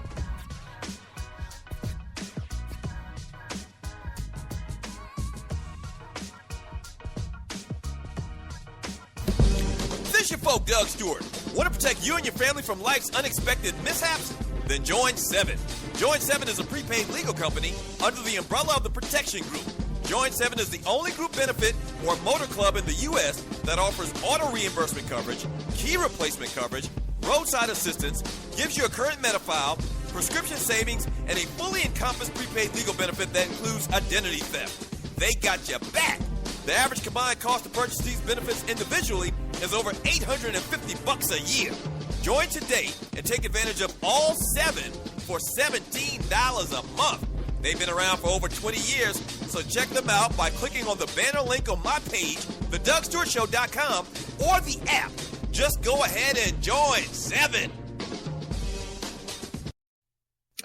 C: This your folk, Doug Stewart. Want to protect you and your family from life's unexpected mishaps? Then join 7. Join 7 is a prepaid legal company under the umbrella of the Protection Group. Join 7 is the only group benefit or motor club in the U.S. that offers auto reimbursement coverage, key replacement coverage, roadside assistance, gives you a current Medi-file, prescription savings, and a fully encompassed prepaid legal benefit that includes identity theft. They got your back. The average combined cost to purchase these benefits individually is over $850 a year. Join today and take advantage of all 7 for $17 a month. They've been around for over 20 years, so check them out by clicking on the banner link on my page, thedougstewartshow.com, or the app. Just go ahead and join 7.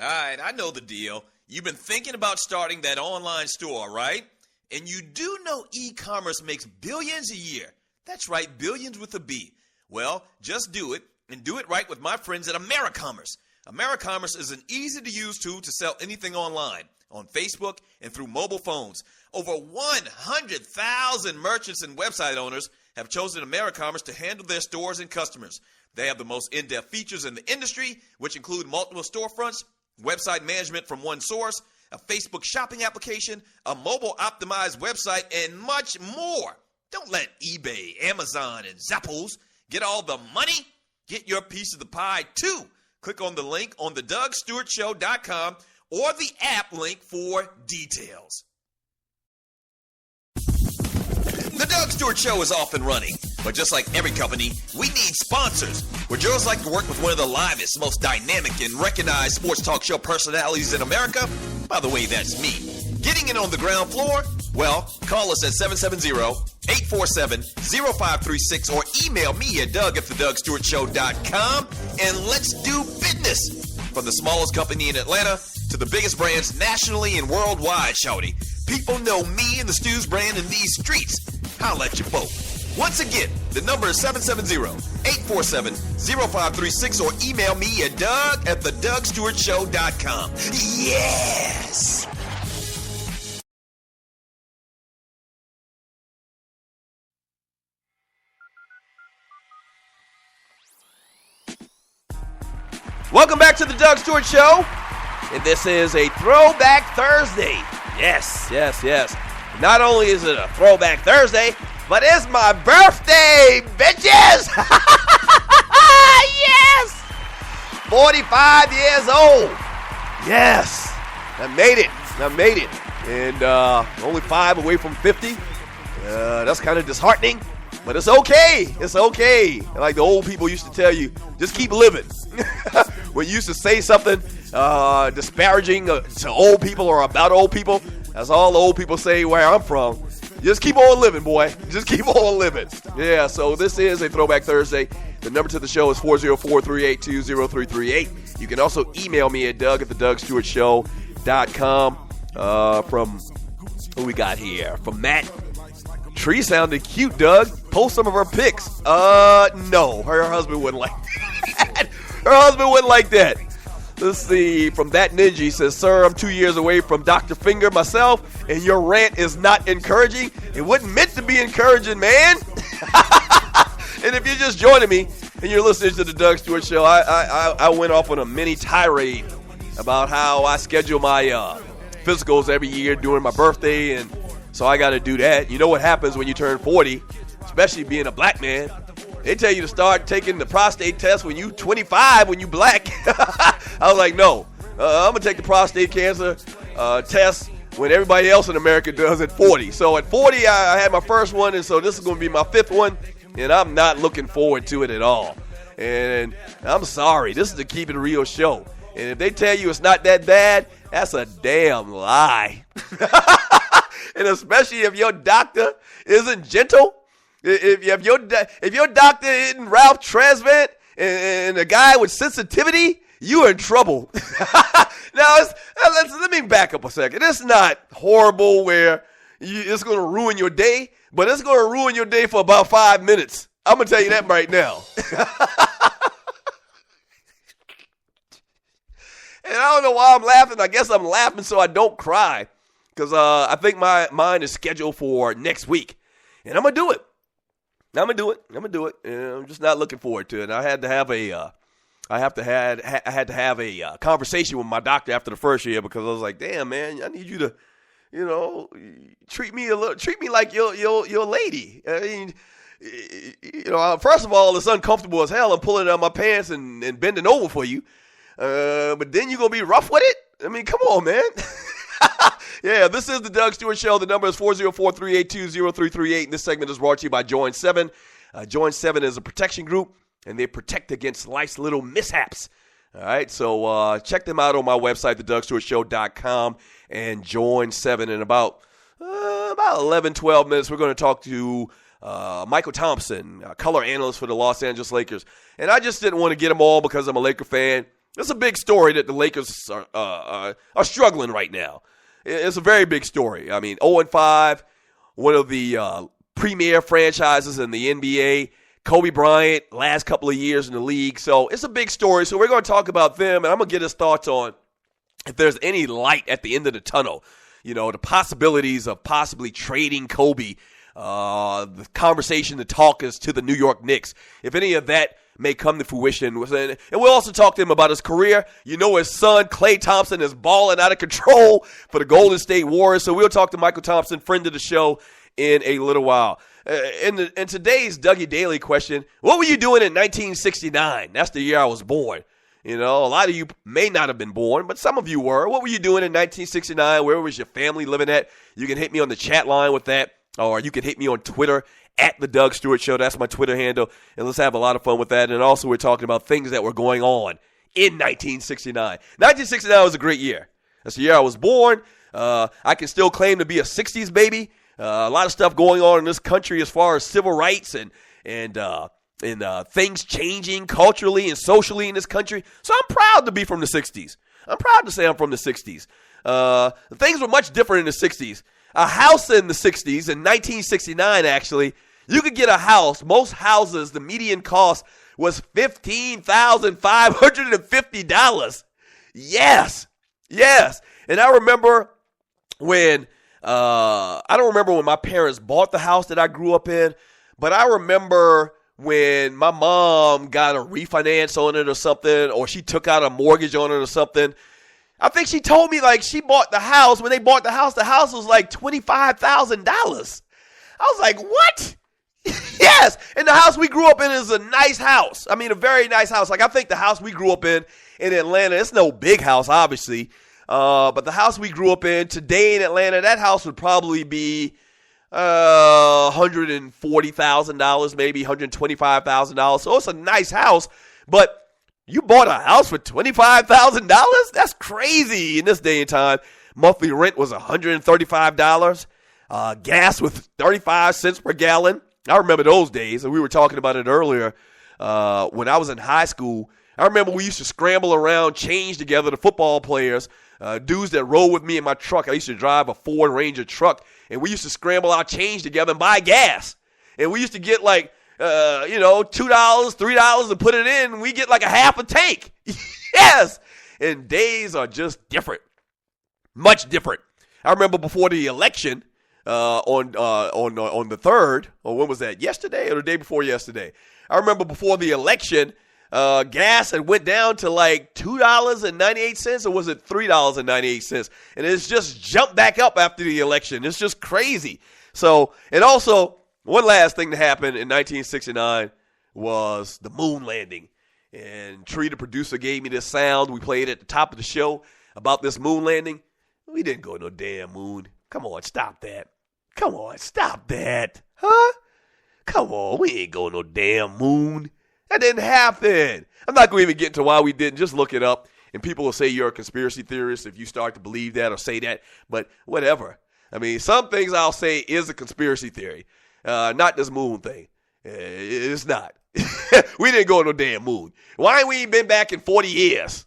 C: All right, I know the deal. You've been thinking about starting that online store, right? And you do know e-commerce makes billions a year. That's right, billions with a B. Well, just do it, and do it right with my friends at AmeriCommerce. AmeriCommerce is an easy-to-use tool to sell anything online, on Facebook, and through mobile phones. Over 100,000 merchants and website owners have chosen AmeriCommerce to handle their stores and customers. They have the most in-depth features in the industry, which include multiple storefronts, website management from one source, a Facebook shopping application, a mobile-optimized website, and much more. Don't let eBay, Amazon, and Zappos get all the money. Get your piece of the pie, too. Click on the link on thedogstewartshow.com or the app link for details. The Doug Stewart Show is off and running, but just like every company, we need sponsors. Would yours like to work with one of the livest, most dynamic, and recognized sports talk show personalities in America? By the way, that's me. Getting in on the ground floor? Well, call us at 770-847-0536 or email me at doug@thedogstewartshow.com and let's do business. From the smallest company in Atlanta to the biggest brands nationally and worldwide, shawty. People know me and the Stews brand in these streets. Holla at your folk. Once again, the number is 770-847-0536 or email me at doug@thedogstewartshow.com. Yes! Welcome back to the Doug Stewart Show, and this is a Throwback Thursday. Yes. Not only is it a Throwback Thursday, but it's my birthday, bitches! Yes! 45 years old. Yes, I made it. And only 5 away from 50. That's kind of disheartening, but it's okay. Like the old people used to tell you, just keep living. When you used to say something disparaging to old people or about old people, that's all the old people say where I'm from. Just keep on living, boy. Just keep on living. Yeah, so this is a Throwback Thursday. The number to the show is 404-382-0338. You can also email me at doug@thedogstewartshow.com. From who we got here? From Matt. Tree sounded cute, Doug. Post some of her pics. No. Her husband wouldn't like that. Her husband wouldn't like that. Let's see. From That Ninja, he says, sir, I'm 2 years away from Dr. Finger myself, and your rant is not encouraging. It wasn't meant to be encouraging, man. And if you're just joining me and you're listening to the Doug Stewart Show, I went off on a mini tirade about how I schedule my physicals every year during my birthday, and so I got to do that. You know what happens when you turn 40, especially being a black man? They tell you to start taking the prostate test when you 25, when you black. I was like, no, I'm going to take the prostate cancer test when everybody else in America does at 40. So at 40, I had my first one, and so this is going to be my 5th one, and I'm not looking forward to it at all. And I'm sorry. This is the Keep It Real show. And if they tell you it's not that bad, that's a damn lie. And especially if your doctor isn't gentle. If your doctor isn't Ralph Tresvant and a guy with sensitivity, you're in trouble. Now, let me back up a second. It's not horrible where it's going to ruin your day, but it's going to ruin your day for about 5 minutes. I'm going to tell you that right now. And I don't know why I'm laughing. I guess I'm laughing so I don't cry because I think my mind is scheduled for next week, and I'm going to do it. I'm gonna do it. And I'm just not looking forward to it. I had to have a conversation with my doctor after the first year because I was like, damn, man, I need you to, treat me like your lady. I mean, first of all, it's uncomfortable as hell. I'm pulling down my pants and bending over for you. But then you're gonna be rough with it? I mean, come on, man. Yeah, this is the Doug Stewart Show. The number is 404-382-0338, and this segment is brought to you by Join 7. Join 7 is a protection group, and they protect against life's little mishaps. All right, so check them out on my website, thedogstewartshow.com, and Join 7. In about 11, 12 minutes, we're going to talk to Mychal Thompson, color analyst for the Los Angeles Lakers. And I just didn't want to get them all because I'm a Laker fan. It's a big story that the Lakers are struggling right now. It's a very big story. I mean, 0-5, one of the premier franchises in the NBA. Kobe Bryant, last couple of years in the league. So it's a big story. So we're going to talk about them, and I'm going to get his thoughts on if there's any light at the end of the tunnel. The possibilities of possibly trading Kobe, the conversation, the talk is to the New York Knicks. If any of that may come to fruition. And we'll also talk to him about his career. His son, Klay Thompson, is balling out of control for the Golden State Warriors. So we'll talk to Mychal Thompson, friend of the show, in a little while. In today's Dougie Daily question, what were you doing in 1969? That's the year I was born. You know, a lot of you may not have been born, but some of you were. What were you doing in 1969? Where was your family living at? You can hit me on the chat line with that, or you can hit me on Twitter at The Doug Stewart Show. That's my Twitter handle, and let's have a lot of fun with that. And also, we're talking about things that were going on in 1969. 1969 was a great year. That's the year I was born. I can still claim to be a 60s baby. A lot of stuff going on in this country as far as civil rights and things changing culturally and socially in this country. So I'm proud to be from the 60s. I'm proud to say I'm from the 60s. Things were much different in the 60s. A house in the 60s, in 1969 actually, you could get a house. Most houses, the median cost was $15,550. Yes. And I remember when, I don't remember when my parents bought the house that I grew up in, but I remember when my mom got a refinance on it or something, or she took out a mortgage on it or something. I think she told me like she bought the house. When they bought the house was like $25,000. I was like, what? Yes. And the house we grew up in is a nice house. I mean, a very nice house. Like I think the house we grew up in Atlanta, it's no big house, obviously. But the house we grew up in today in Atlanta, that house would probably be $140,000, maybe $125,000. So it's a nice house, but you bought a house for $25,000? That's crazy in this day and time. Monthly rent was $135. Gas was 35 cents per gallon. I remember those days, and we were talking about it earlier. When I was in high school, I remember we used to scramble around, change together, the football players, dudes that rode with me in my truck. I used to drive a Ford Ranger truck, and we used to scramble our change together and buy gas. And we used to get like, $2, $3 to put it in, and we get like a half a tank. Yes. And days are just different. Much different. I remember before the election, on the 3rd, or when was that? Yesterday or the day before yesterday? I remember before the election, gas had went down to like $2.98, or was it $3.98? And it's just jumped back up after the election. It's just crazy. So, and also, one last thing that happened in 1969 was the moon landing. And Tree, the producer, gave me this sound. We played at the top of the show about this moon landing. We didn't go to no damn moon. Come on, stop that. Come on, stop that. Huh? Come on, we ain't going no damn moon. That didn't happen. I'm not going to even get into why we didn't. Just look it up, and people will say you're a conspiracy theorist if you start to believe that or say that. But whatever. I mean, some things I'll say is a conspiracy theory. Not this moon thing. It's not. We didn't go to no damn moon. Why ain't we been back in 40 years?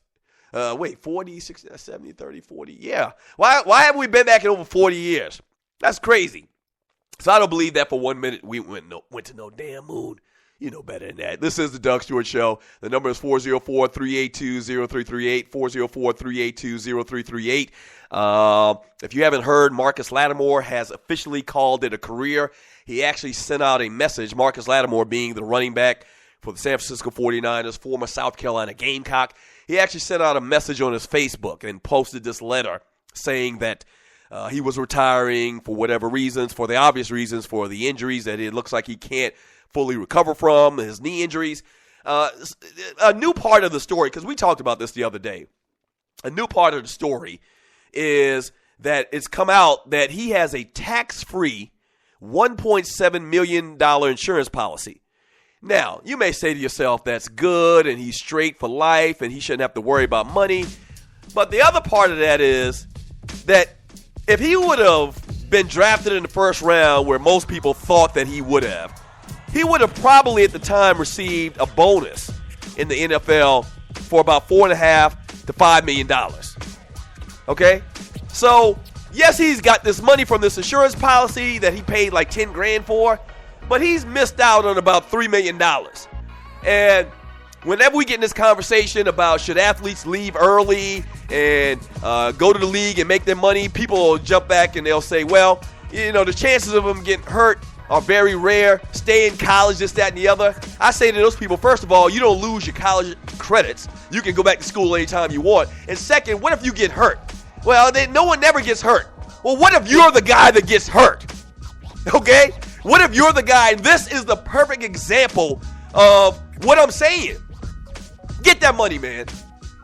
C: 40, 60, 70, 30, 40. Yeah. Why haven't we been back in over 40 years? That's crazy. So I don't believe that for 1 minute we went to no damn moon. You know better than that. This is the Doug Stewart Show. The number is 404-382-0338, 404-382-0338. If you haven't heard, Marcus Latimore has officially called it a career. He actually sent out a message, Marcus Latimore being the running back for the San Francisco 49ers, former South Carolina Gamecock. He actually sent out a message on his Facebook and posted this letter saying that he was retiring for whatever reasons, for the obvious reasons, for the injuries that it looks like he can't fully recover from, his knee injuries. A new part of the story, because we talked about this the other day, a new part of the story is that it's come out that he has a tax-free $1.7 million insurance policy. Now, you may say to yourself, that's good, and he's straight for life, and he shouldn't have to worry about money. But the other part of that is that if he would have been drafted in the first round where most people thought that he would have probably at the time received a bonus in the NFL for about $4.5 to $5 million. Okay? So, yes, he's got this money from this insurance policy that he paid like $10,000 for, but he's missed out on about $3 million. And whenever we get in this conversation about should athletes leave early and go to the league and make their money, people will jump back and they'll say, well, the chances of them getting hurt are very rare. Stay in college, this, that, and the other. I say to those people, first of all, you don't lose your college credits. You can go back to school anytime you want. And second, what if you get hurt? Well, no one never gets hurt. Well, what if you're the guy that gets hurt? Okay? What if you're the guy? And this is the perfect example of what I'm saying. Get that money, man.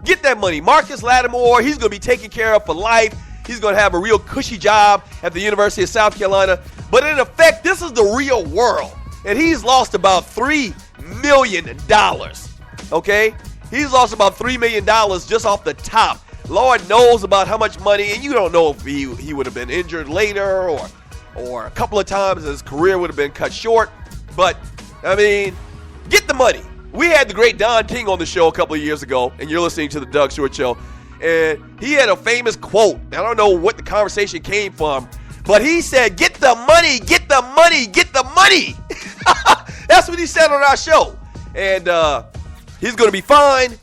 C: Get that money. Marcus Latimore, he's going to be taken care of for life. He's going to have a real cushy job at the University of South Carolina. But in effect, this is the real world. And he's lost about $3 million. Okay? He's lost about $3 million just off the top. Lord knows about how much money, and you don't know if he would have been injured later or a couple of times his career would have been cut short. But, I mean, get the money. We had the great Don King on the show a couple of years ago, and you're listening to the Doug Stewart Show. And he had a famous quote. I don't know what the conversation came from, but he said, get the money, get the money, get the money. That's what he said on our show. And he's going to be fine,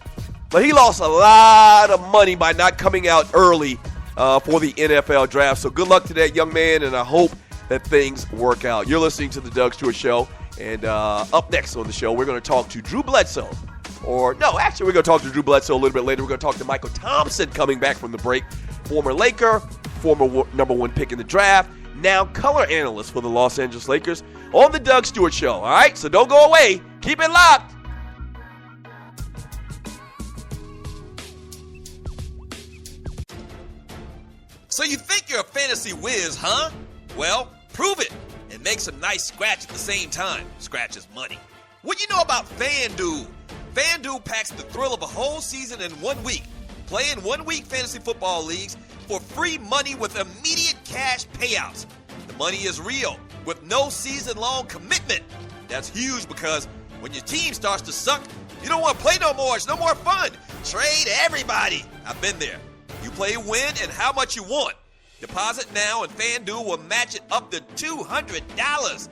C: but he lost a lot of money by not coming out early for the NFL draft. So good luck to that young man, and I hope that things work out. You're listening to the Doug Stewart Show. And up next on the show, we're going to talk to Drew Bledsoe. We're going to talk to Drew Bledsoe a little bit later. We're going to talk to Mychal Thompson coming back from the break. Former Laker, former number one pick in the draft, now color analyst for the Los Angeles Lakers on the Doug Stewart Show. All right, so don't go away. Keep it locked.
H: So you think you're a fantasy whiz, huh? Well, prove it. And make some nice scratch at the same time. Scratch is money. What you know about FanDuel? FanDuel packs the thrill of a whole season in 1 week. Play in 1 week fantasy football leagues for free money with immediate cash payouts. The money is real with no season-long commitment. That's huge because when your team starts to suck, you don't want to play no more. It's no more fun. Trade everybody. I've been there. You play win and how much you want. Deposit now and FanDuel will match it up to $200.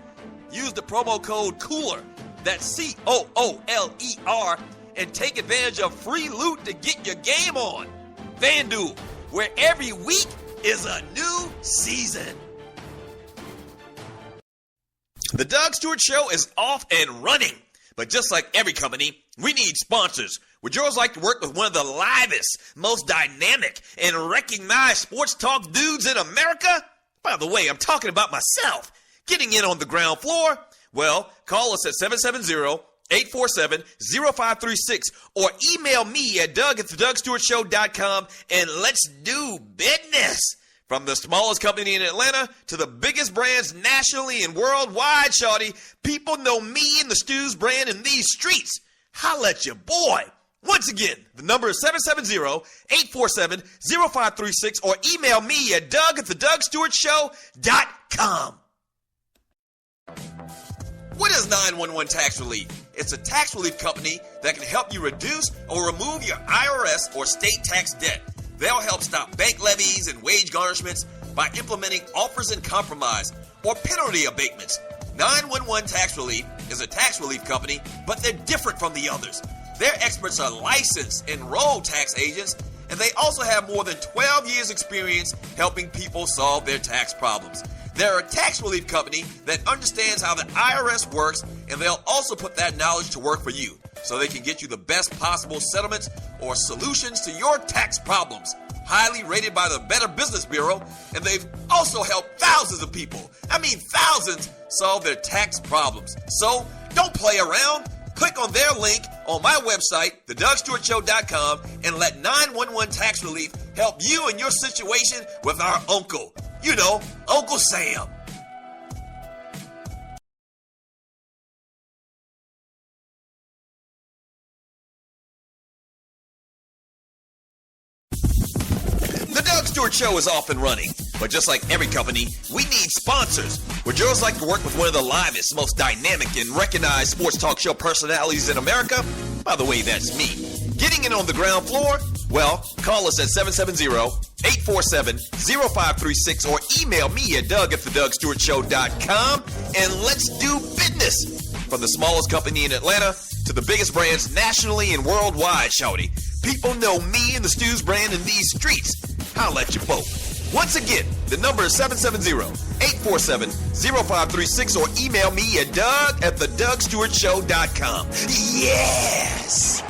H: Use the promo code COOLER, that's COOLER, and take advantage of free loot to get your game on. FanDuel, where every week is a new season. The Doug Stewart Show is off and running. But just like every company, we need sponsors. Would yours like to work with one of the livest, most dynamic, and recognized sports talk dudes in America? By the way, I'm talking about myself. Getting in on the ground floor? Well, call us at 770-847-0536 or email me at doug@thedugstewartshow.com and let's do business. From the smallest company in Atlanta to the biggest brands nationally and worldwide, shawty, people know me and the Stews brand in these streets. Holla at your boy. Once again, the number is 770-847-0536 or email me at doug@thedugstewartshow.com. What is 911 Tax Relief? It's a tax relief company that can help you reduce or remove your IRS or state tax debt. They'll help stop bank levies and wage garnishments by implementing offers in compromise or penalty abatements. 911 Tax Relief is a tax relief company, but they're different from the others. Their experts are licensed, enrolled tax agents, and they also have more than 12 years experience helping people solve their tax problems. They're a tax relief company that understands how the IRS works, and they'll also put that knowledge to work for you so they can get you the best possible settlements or solutions to your tax problems. Highly rated by the Better Business Bureau, and they've also helped thousands of people, thousands, solve their tax problems. So don't play around. Click on their link on my website, thedugstewartshow.com, and let 911 Tax Relief help you in your situation with our uncle. You know, Uncle Sam. The Doug Stewart Show is off and running. But just like every company, we need sponsors. Would yours like to work with one of the livest, most dynamic, and recognized sports talk show personalities in America? By the way, that's me. Getting in on the ground floor? Well, call us at 770-847-0536 or email me at doug@thedugstewartshow.com and let's do business. From the smallest company in Atlanta to the biggest brands nationally and worldwide, shawty. People know me and the Stews brand in these streets. Holla at your boat. Once again, the number is 770-847-0536 or email me at doug@thedugstewartshow.com. Yes!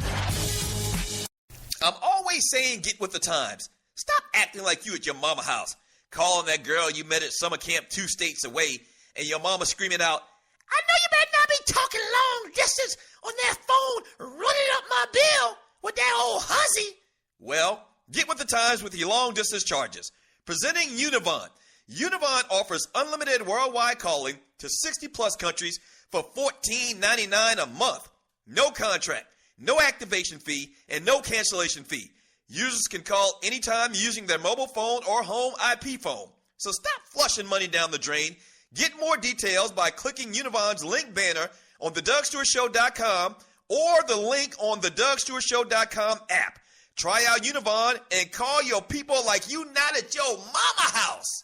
H: I'm always saying get with the times. Stop acting like you at your mama house, calling that girl you met at summer camp 2 states away, and your mama screaming out, I know you better not be talking long distance on that phone, running up my bill with that old hussy. Well, get with the times with your long distance charges. Presenting Univon. Univon offers unlimited worldwide calling to 60 plus countries for $14.99 a month. No contract, no activation fee, and no cancellation fee. Users can call anytime using their mobile phone or home IP phone. So stop flushing money down the drain. Get more details by clicking Univon's link banner on thedougstewartshow.com or the link on the dougstewartshow.com app. Try out Univon and call your people like you not at your mama house.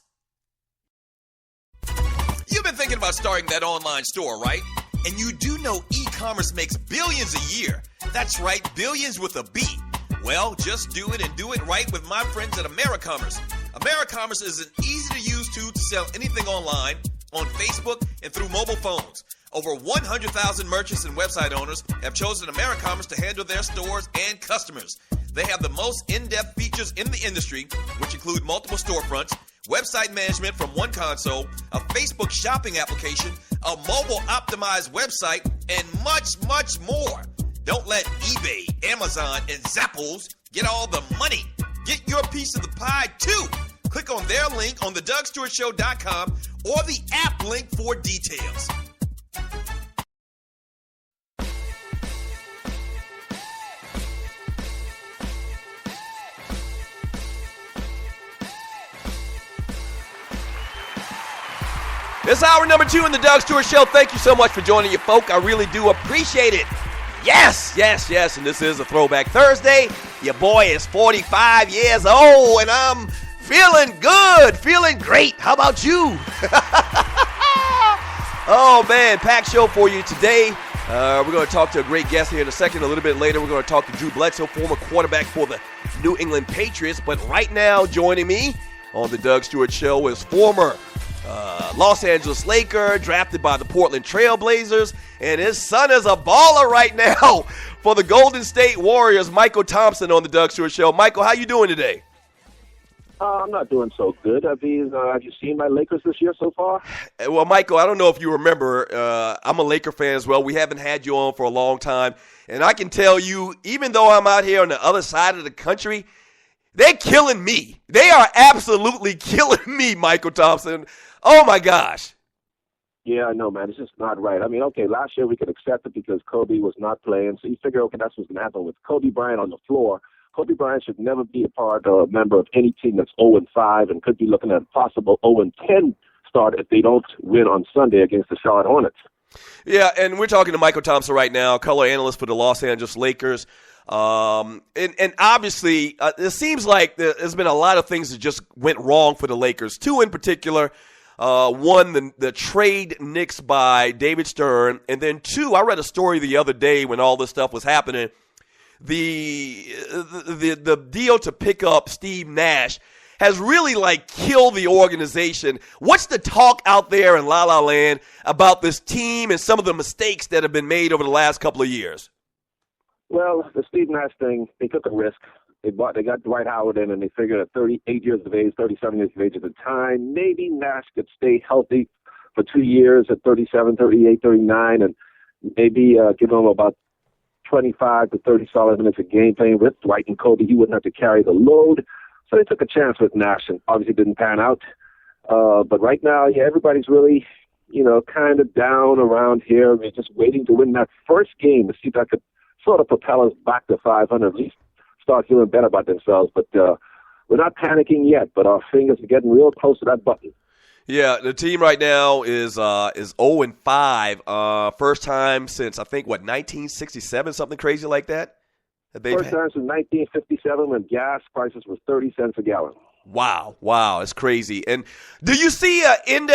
H: You've been thinking about starting that online store, right? And you do know e-commerce makes billions a year. That's right, billions with a B. Well, just do it and do it right with my friends at AmeriCommerce. AmeriCommerce is an easy-to-use tool to sell anything online, on Facebook, and through mobile phones. Over 100,000 merchants and website owners have chosen AmeriCommerce to handle their stores and customers. They have the most in-depth features in the industry, which include multiple storefronts, website management from one console, a Facebook shopping application, a mobile-optimized website, and much, much more. Don't let eBay, Amazon, and Zappos get all the money. Get your piece of the pie, too. Click on their link on thedougstewartshow.com or the app link for details.
C: This is hour number 2 in the Doug Stewart Show. Thank you so much for joining you, folk. I really do appreciate it. Yes, yes, yes, and this is a Throwback Thursday. Your boy is 45 years old, and I'm feeling good, feeling great. How about you? Oh, man, packed show for you today. We're going to talk to a great guest here in a second. A little bit later, we're going to talk to Drew Bledsoe, former quarterback for the New England Patriots. But right now, joining me on the Doug Stewart Show is former Los Angeles Laker, drafted by the Portland Trail Blazers, and his son is a baller right now for the Golden State Warriors, Mychal Thompson on the Doug Stewart Show. Mychal, how you doing today?
I: I'm not doing so good. Have you seen my Lakers this year so far?
C: Well, Mychal, I don't know if you remember, I'm a Laker fan as well. We haven't had you on for a long time, and I can tell you, even though I'm out here on the other side of the country, they're killing me. They are absolutely killing me, Mychal Thompson. Oh, my gosh.
I: Yeah, I know, man. It's just not right. I mean, okay, last year we could accept it because Kobe was not playing. So you figure, okay, that's what's going to happen with Kobe Bryant on the floor. Kobe Bryant should never be a part or a member of any team that's 0-5 and could be looking at a possible 0-10 start if they don't win on Sunday against the Charlotte Hornets.
C: Yeah, and we're talking to Mychal Thompson right now, color analyst for the Los Angeles Lakers. And obviously, it seems like there's been a lot of things that just went wrong for the Lakers. 2 in particular. One, the trade nixed by David Stern. And then 2, I read a story the other day when all this stuff was happening. The deal to pick up Steve Nash has really killed the organization. What's the talk out there in La La Land about this team and some of the mistakes that have been made over the last couple of years?
I: Well, the Steve Nash thing, they took a risk. They got Dwight Howard in, and they figured at 38 years of age, 37 years of age at the time, maybe Nash could stay healthy for 2 years at 37, 38, 39, and maybe give him about 25 to 30 solid minutes of game playing with Dwight and Kobe. He wouldn't have to carry the load. So they took a chance with Nash, and obviously didn't pan out. But right now, yeah, everybody's really, kind of down around here. We're just waiting to win that first game to see if that could sort of propel us back to 500, at least start feeling better about themselves. But we're not panicking yet, but our fingers are getting real close to that button.
C: Yeah, the team right now is 0-5. First time since, I think, 1967, something crazy like that?
I: First time since 1957 when gas prices was 30 cents a gallon.
C: Wow, it's crazy. And do you see an end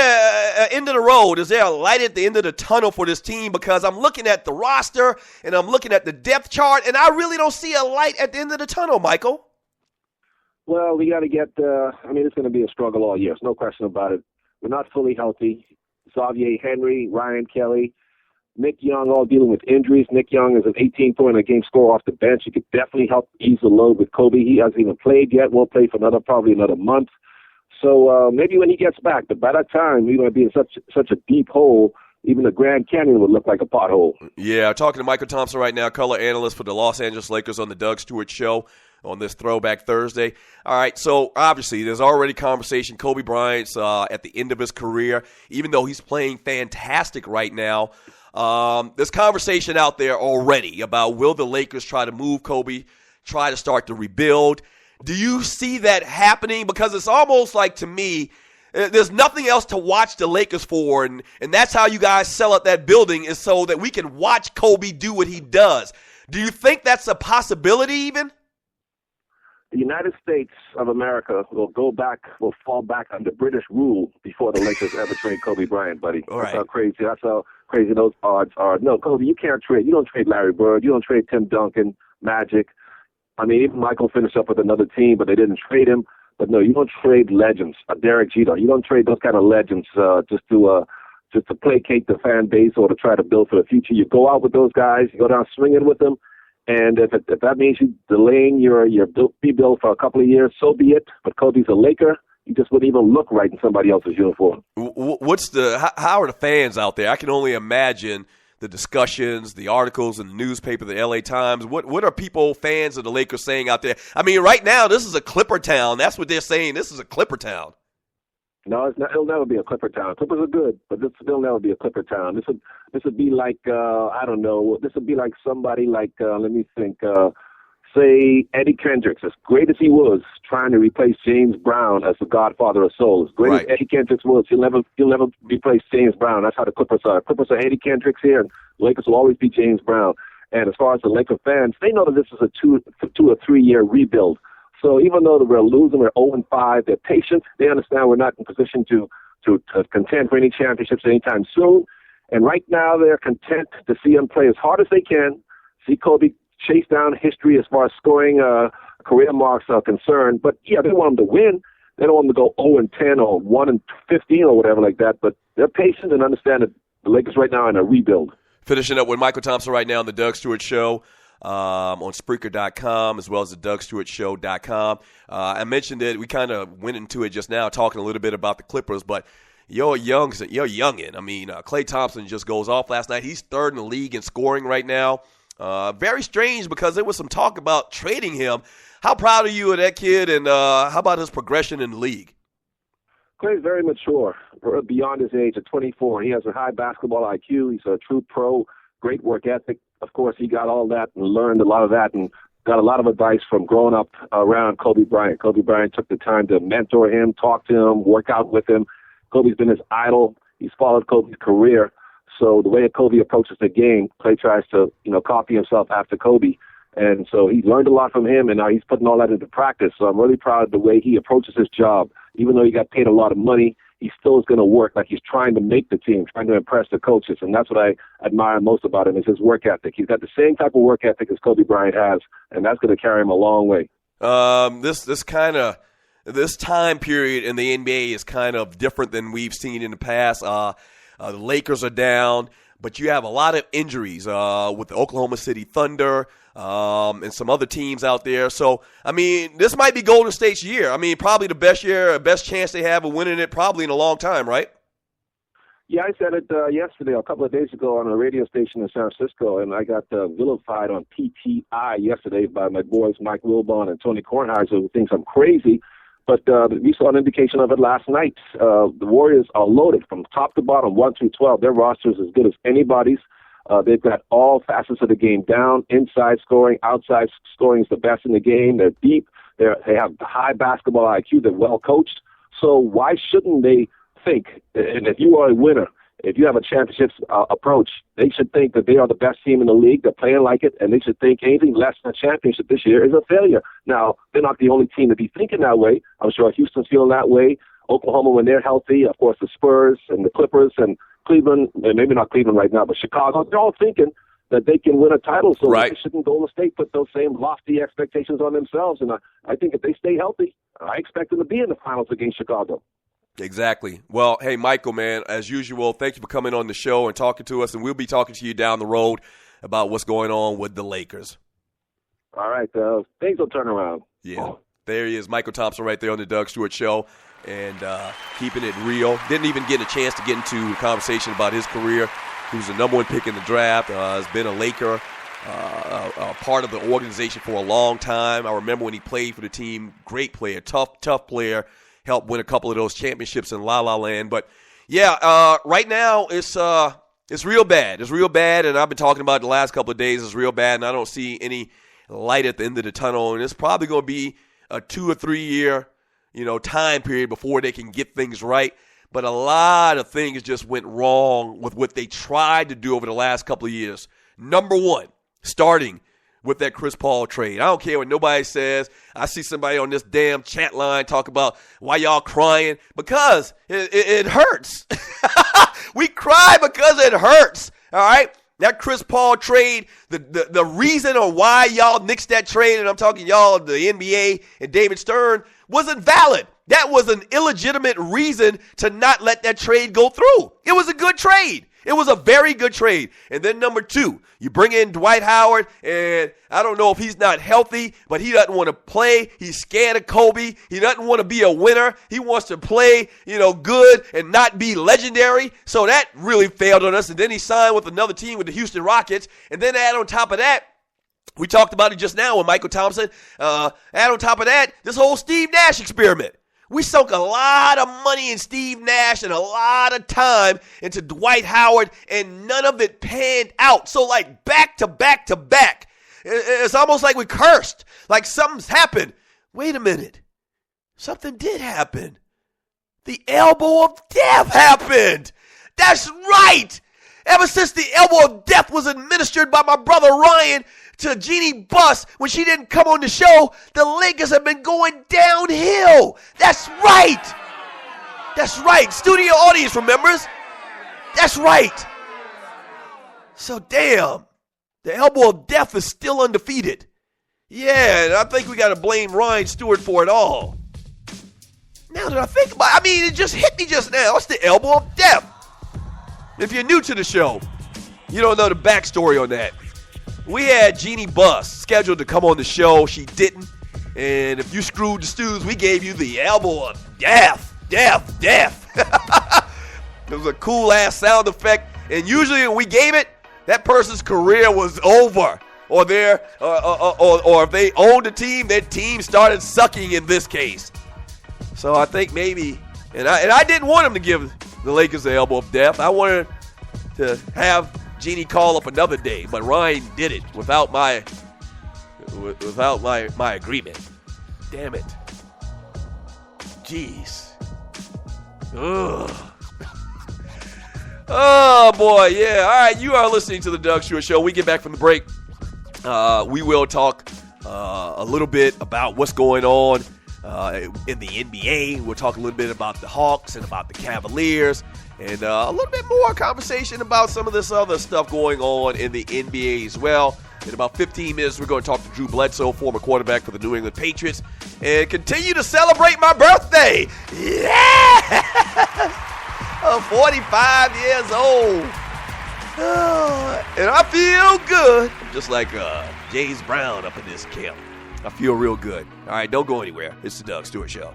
C: of the road? Is there a light at the end of the tunnel for this team? Because I'm looking at the roster and I'm looking at the depth chart, and I really don't see a light at the end of the tunnel, Mychal.
I: Well, we got to get it's going to be a struggle all year. There's no question about it. We're not fully healthy. Xavier Henry, Ryan Kelly, Nick Young all dealing with injuries. Nick Young is an 18-point-a-game scorer off the bench. He could definitely help ease the load with Kobe. He hasn't even played yet. Won't play for probably another month. So maybe when he gets back, but by that time, we're going to be in such a deep hole, even the Grand Canyon would look like a pothole.
C: Yeah, talking to Mychal Thompson right now, color analyst for the Los Angeles Lakers on the Doug Stewart Show on this Throwback Thursday. All right, so obviously there's already conversation. Kobe Bryant's at the end of his career, even though he's playing fantastic right now. There's conversation out there already about will the Lakers try to move Kobe, try to start to rebuild. Do you see that happening? Because it's almost like, to me, there's nothing else to watch the Lakers for, and that's how you guys sell out that building, is so that we can watch Kobe do what he does. Do you think that's a possibility even?
I: The United States of America will fall back under British rule before the Lakers ever trade Kobe Bryant, buddy.
C: All right.
I: That's how crazy those odds are. No, Kobe, you can't trade. You don't trade Larry Bird. You don't trade Tim Duncan, Magic. I mean, even Michael finished up with another team, but they didn't trade him. But no, you don't trade legends. Derek Jeter, you don't trade those kind of legends just to placate the fan base or to try to build for the future. You go out with those guys, you go down swinging with them, and if that means you delaying your rebuild for a couple of years, so be it. But Kobe's a Laker. You just wouldn't even look right in somebody else's uniform.
C: How are the fans out there? I can only imagine the discussions, the articles in the newspaper, the LA Times. What are fans of the Lakers saying out there? I mean, right now, this is a Clipper town. That's what they're saying. This is a Clipper town.
I: No, it'll never be a Clipper town. Clippers are good, but it'll never be a Clipper town. This would be like, I don't know, this would be like somebody like, let me think, say Eddie Kendricks, as great as he was, trying to replace James Brown as the godfather of soul. As great as Eddie Kendricks was, he'll never replace James Brown. That's how the Clippers are. Clippers are Eddie Kendricks here, and the Lakers will always be James Brown. And as far as the Laker fans, they know that this is a 2 or 3 year rebuild. So even though we're losing, we're 0-5, they're patient. They understand we're not in position to contend for any championships anytime soon. And right now they're content to see him play as hard as they can, see Kobe chase down history as far as scoring career marks are concerned. But, yeah, they want him to win. They don't want him to go 0-10 or 1-15 or whatever like that. But they're patient and understand that the Lakers right now are in a rebuild.
C: Finishing up with Mychal Thompson right now on the Doug Stewart Show. On Spreaker.com as well as the DougStewartShow.com. I mentioned it. We kind of went into it just now, talking a little bit about the Clippers, but you're youngin'. I mean, Klay Thompson just goes off last night. He's third in the league in scoring right now. Very strange because there was some talk about trading him. How proud are you of that kid, and how about his progression in the league?
I: Klay's very mature, beyond his age at 24. He has a high basketball IQ. He's a true pro, great work ethic. Of course, he got all that and learned a lot of that and got a lot of advice from growing up around Kobe Bryant. Kobe Bryant took the time to mentor him, talk to him, work out with him. Kobe's been his idol. He's followed Kobe's career. So the way that Kobe approaches the game, Klay tries to, copy himself after Kobe. And so he learned a lot from him, and now he's putting all that into practice. So I'm really proud of the way he approaches his job. Even though he got paid a lot of money, he still is going to work like he's trying to make the team, trying to impress the coaches. And that's what I admire most about him is his work ethic. He's got the same type of work ethic as Kobe Bryant has, and that's going to carry him a long way.
C: This time period in the NBA is kind of different than we've seen in the past. The Lakers are down, but you have a lot of injuries with the Oklahoma City Thunder and some other teams out there. So, I mean, this might be Golden State's year. I mean, probably the best chance they have of winning it probably in a long time, right?
I: Yeah, I said it yesterday, a couple of days ago on a radio station in San Francisco, and I got vilified on PTI yesterday by my boys Mike Wilbon and Tony Kornheiser, who thinks I'm crazy. But we saw an indication of it last night. The Warriors are loaded from top to bottom, 1 through 12. Their roster is as good as anybody's. They've got all facets of the game down. Inside scoring, outside scoring is the best in the game. They're deep. They have high basketball IQ. They're well coached. So why shouldn't they think, and if you are a winner, if you have a championship approach, they should think that they are the best team in the league. They're playing like it, and they should think anything less than a championship this year is a failure. Now, they're not the only team to be thinking that way. I'm sure Houston's feeling that way. Oklahoma, when they're healthy, of course, the Spurs and the Clippers and Cleveland, maybe not Cleveland right now, but Chicago, they're all thinking that they can win a title. So They shouldn't Golden State put those same lofty expectations on themselves. And I think if they stay healthy, I expect them to be in the finals against Chicago.
C: Exactly. Well, hey, Mychal, man, as usual, thank you for coming on the show and talking to us, and we'll be talking to you down the road about what's going on with the Lakers.
I: All right. Things will turn around.
C: Yeah. There he is, Mychal Thompson right there on the Doug Stewart Show. and keeping it real. Didn't even get a chance to get into a conversation about his career. He was the number one pick in the draft. Has been a Laker, a part of the organization for a long time. I remember when he played for the team. Great player, tough player. Helped win a couple of those championships in La La Land. But yeah, right now it's real bad. It's real bad, and I've been talking about it the last couple of days. It's real bad, and I don't see any light at the end of the tunnel. And it's probably going to be a 2 or 3 year, time period before they can get things right. But a lot of things just went wrong with what they tried to do over the last couple of years. Number one, starting with that Chris Paul trade. I don't care what nobody says. I see somebody on this damn chat line talk about why y'all crying. Because it hurts. We cry because it hurts. All right? That Chris Paul trade, the reason or why y'all nixed that trade, and I'm talking y'all, the NBA and David Stern, wasn't valid. That was an illegitimate reason to not let that trade go through. It was a good trade. It was a very good trade. And then number two, you bring in Dwight Howard, and I don't know if he's not healthy, but he doesn't want to play. He's scared of Kobe. He doesn't want to be a winner. He wants to play, good and not be legendary. So that really failed on us. And then he signed with another team, with the Houston Rockets. And then add on top of that, we talked about it just now with Mychal Thompson. Add on top of that, this whole Steve Nash experiment. We sunk a lot of money in Steve Nash and a lot of time into Dwight Howard, and none of it panned out. So, back to back to back. It's almost like we cursed. Like something's happened. Wait a minute. Something did happen. The elbow of death happened. That's right. Ever since the elbow of death was administered by my brother Ryan to Jeannie Buss when she didn't come on the show, the Lakers have been going downhill. That's right. That's right. Studio audience remembers. That's right. So, damn. The elbow of death is still undefeated. Yeah, and I think we got to blame Ryan Stewart for it all. Now that I think about it, it just hit me just now. It's the elbow of death. If you're new to the show, you don't know the backstory on that. We had Jeannie Buss scheduled to come on the show. She didn't. And if you screwed the stews, we gave you the elbow of death. Death. It was a cool-ass sound effect. And usually when we gave it, that person's career was over. Or if they owned a team, their team started sucking in this case. So I think maybe, and I didn't want him to give the Lakers the elbow of death. I wanted to have Jeannie call up another day, but Ryan did it without my agreement. Damn it. Jeez. Ugh. Oh, boy, yeah. All right, you are listening to the Doug Stewart Show. We get back from the break. We will talk a little bit about what's going on in the NBA. We'll talk a little bit about the Hawks and about the Cavaliers, and a little bit more conversation about some of this other stuff going on in the NBA as well. In about 15 minutes, we're going to talk to Drew Bledsoe, former quarterback for the New England Patriots, and continue to celebrate my birthday. Yeah! I'm 45 years old. And I feel good. Just like James Brown up in this camp. I feel real good. All right, don't go anywhere. It's the Doug Stewart Show.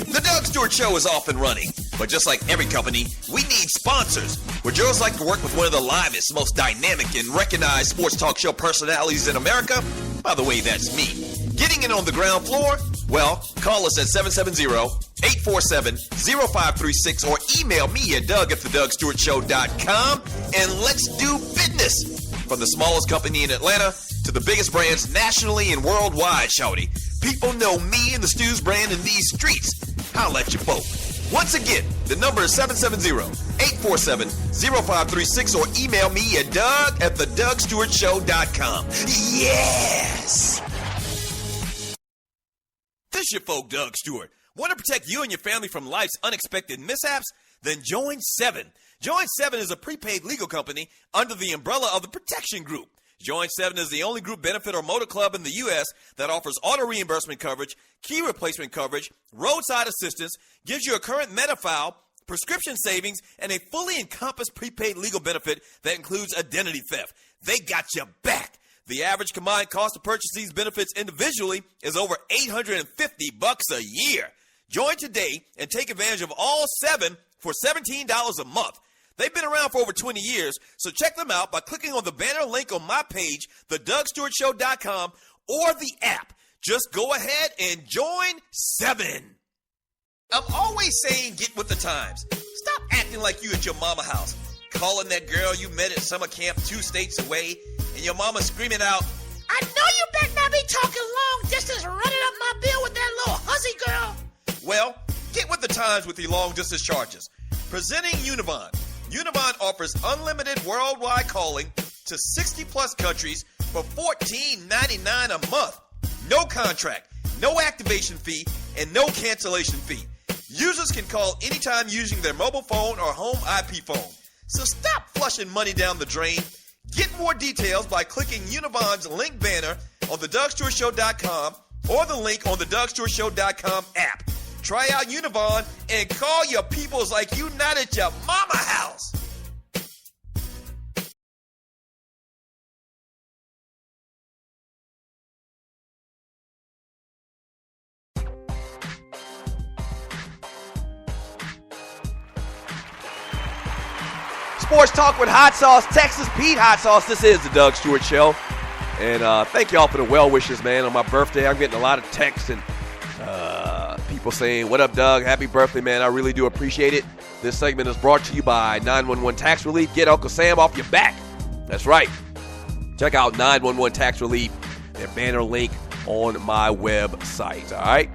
H: The Doug Stewart Show is off and running. But just like every company, we need sponsors. Would yours like to work with one of the livest, most dynamic, and recognized sports talk show personalities in America? By the way, that's me. Getting in on the ground floor? Well, call us at 770-847-0536 or email me at doug@thedugstewartshow.com, and let's do business. From the smallest company in Atlanta to the biggest brands nationally and worldwide, shawty. People know me and the Stews brand in these streets. Holla at your folk. Once again, the number is 770-847-0536 or email me at doug@thedugstewartshow.com. Yes! This your folk, Doug Stewart. Want to protect you and your family from life's unexpected mishaps? Then join 7. Join 7 is a prepaid legal company under the umbrella of the Protection Group. Join 7 is the only group benefit or motor club in the U.S. that offers auto reimbursement coverage, key replacement coverage, roadside assistance, gives you a current meta file, prescription savings, and a fully encompassed prepaid legal benefit that includes identity theft. They got your back. The average combined cost to purchase these benefits individually is over $850 a year. Join today and take advantage of all 7 for $17 a month. They've been around for over 20 years, so check them out by clicking on the banner link on my page, thedougstewartshow.com, or the app. Just go ahead and join 7. I'm always saying get with the times. Stop acting like you at your mama house, calling that girl you met at summer camp 2 states away, and your mama screaming out,
J: I know you better not be talking long distance running up my bill with that little hussy girl.
H: Well, get with the times with your long-distance charges. Presenting Univon. Univon offers unlimited worldwide calling to 60-plus countries for $14.99 a month. No contract, no activation fee, and no cancellation fee. Users can call anytime using their mobile phone or home IP phone. So stop flushing money down the drain. Get more details by clicking Univon's link banner on thedougstewartshow.com or the link on the dougstewartshow.com app. Try out Univon and call your peoples like you not at your mama house.
C: Sports Talk with Hot Sauce, Texas Pete Hot Sauce. This is the Doug Stewart Show. And thank y'all for the well wishes, man. On my birthday, I'm getting a lot of texts and people saying, what up, Doug? Happy birthday, man. I really do appreciate it. This segment is brought to you by 911 Tax Relief. Get Uncle Sam off your back. That's right. Check out 911 Tax Relief, their banner link on my website. All right?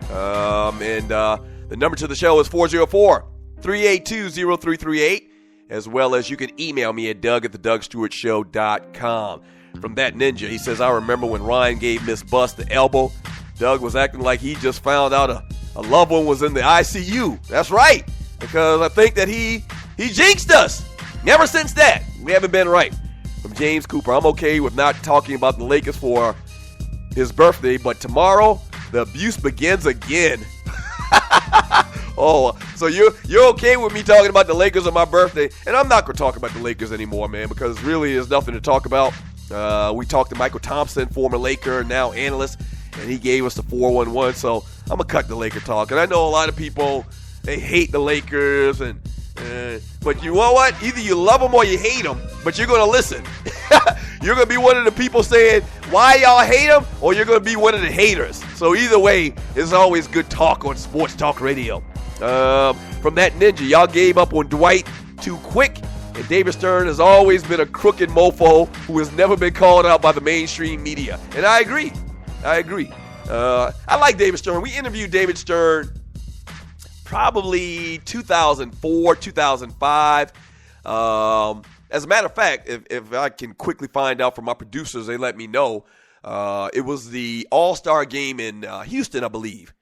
C: The number to the show is 404-382-0338. As well as you can email me at doug@thedougstewartshow.com. From that ninja, he says, I remember when Ryan gave Miss Bus the elbow. Doug was acting like he just found out a loved one was in the ICU. That's right, because I think that he jinxed us. Ever since that, we haven't been right. From James Cooper, I'm okay with not talking about the Lakers for his birthday, but tomorrow the abuse begins again. Oh, so you're okay with me talking about the Lakers on my birthday? And I'm not going to talk about the Lakers anymore, man, because really there's nothing to talk about. We talked to Mychal Thompson, former Laker, now analyst, and he gave us the 411. So I'm going to cut the Laker talk. And I know a lot of people, they hate the Lakers, but you know what? Either you love them or you hate them, but you're going to listen. You're going to be one of the people saying, why y'all hate them? Or you're going to be one of the haters. So either way, it's always good talk on Sports Talk Radio. From that ninja, y'all gave up on Dwight too quick. And David Stern has always been a crooked mofo who has never been called out by the mainstream media. And I agree. I like David Stern. We interviewed David Stern probably 2004, 2005. As a matter of fact, if I can quickly find out from my producers, they let me know. It was the All-Star game in Houston, I believe.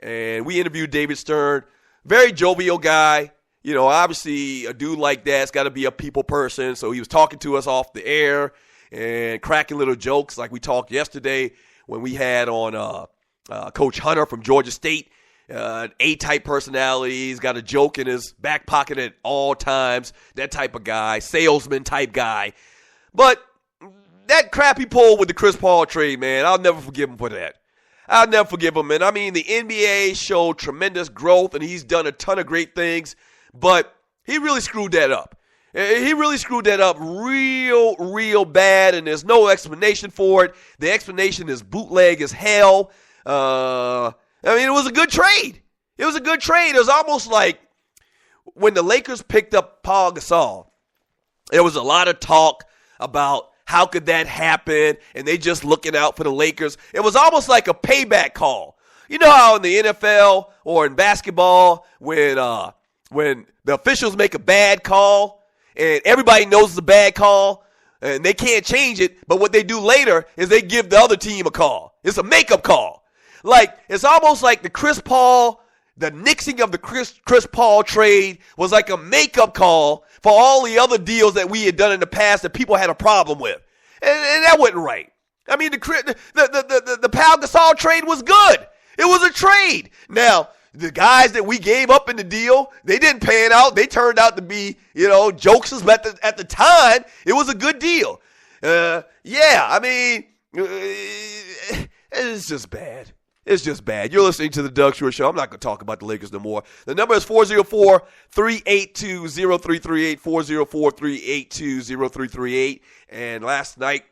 C: And we interviewed David Stern. Very jovial guy. You know, obviously a dude like that's got to be a people person. So he was talking to us off the air and cracking little jokes like we talked yesterday when we had on Coach Hunter from Georgia State. A-type personality. He's got a joke in his back pocket at all times. That type of guy. Salesman type guy. But that crap he pulled with the Chris Paul trade, man, I'll never forgive him for that. I'll never forgive him, man. I mean, the NBA showed tremendous growth, and he's done a ton of great things, but he really screwed that up. He really screwed that up real bad, and there's no explanation for it. The explanation is bootleg as hell. I mean, it was a good trade. It was a good trade. It was almost like when the Lakers picked up Paul Gasol, there was a lot of talk about how could that happen, and they just looking out for the Lakers. It was almost like a payback call. You know how in the NFL or in basketball when the officials make a bad call and everybody knows it's a bad call and they can't change it, but what they do later is they give the other team a call. It's a makeup call. Like, it's almost like the nixing of the Chris Paul trade was like a makeup call for all the other deals that we had done in the past that people had a problem with. And that wasn't right. I mean, the Pau Gasol trade was good. It was a trade. Now, The guys that we gave up in the deal, they didn't pan out. They turned out to be, jokesters, but at the time, it was a good deal. It's just bad. It's just bad. You're listening to the Doug Stewart Show. I'm not going to talk about the Lakers no more. The number is 404-382-0338, 404-382-0338. And last night,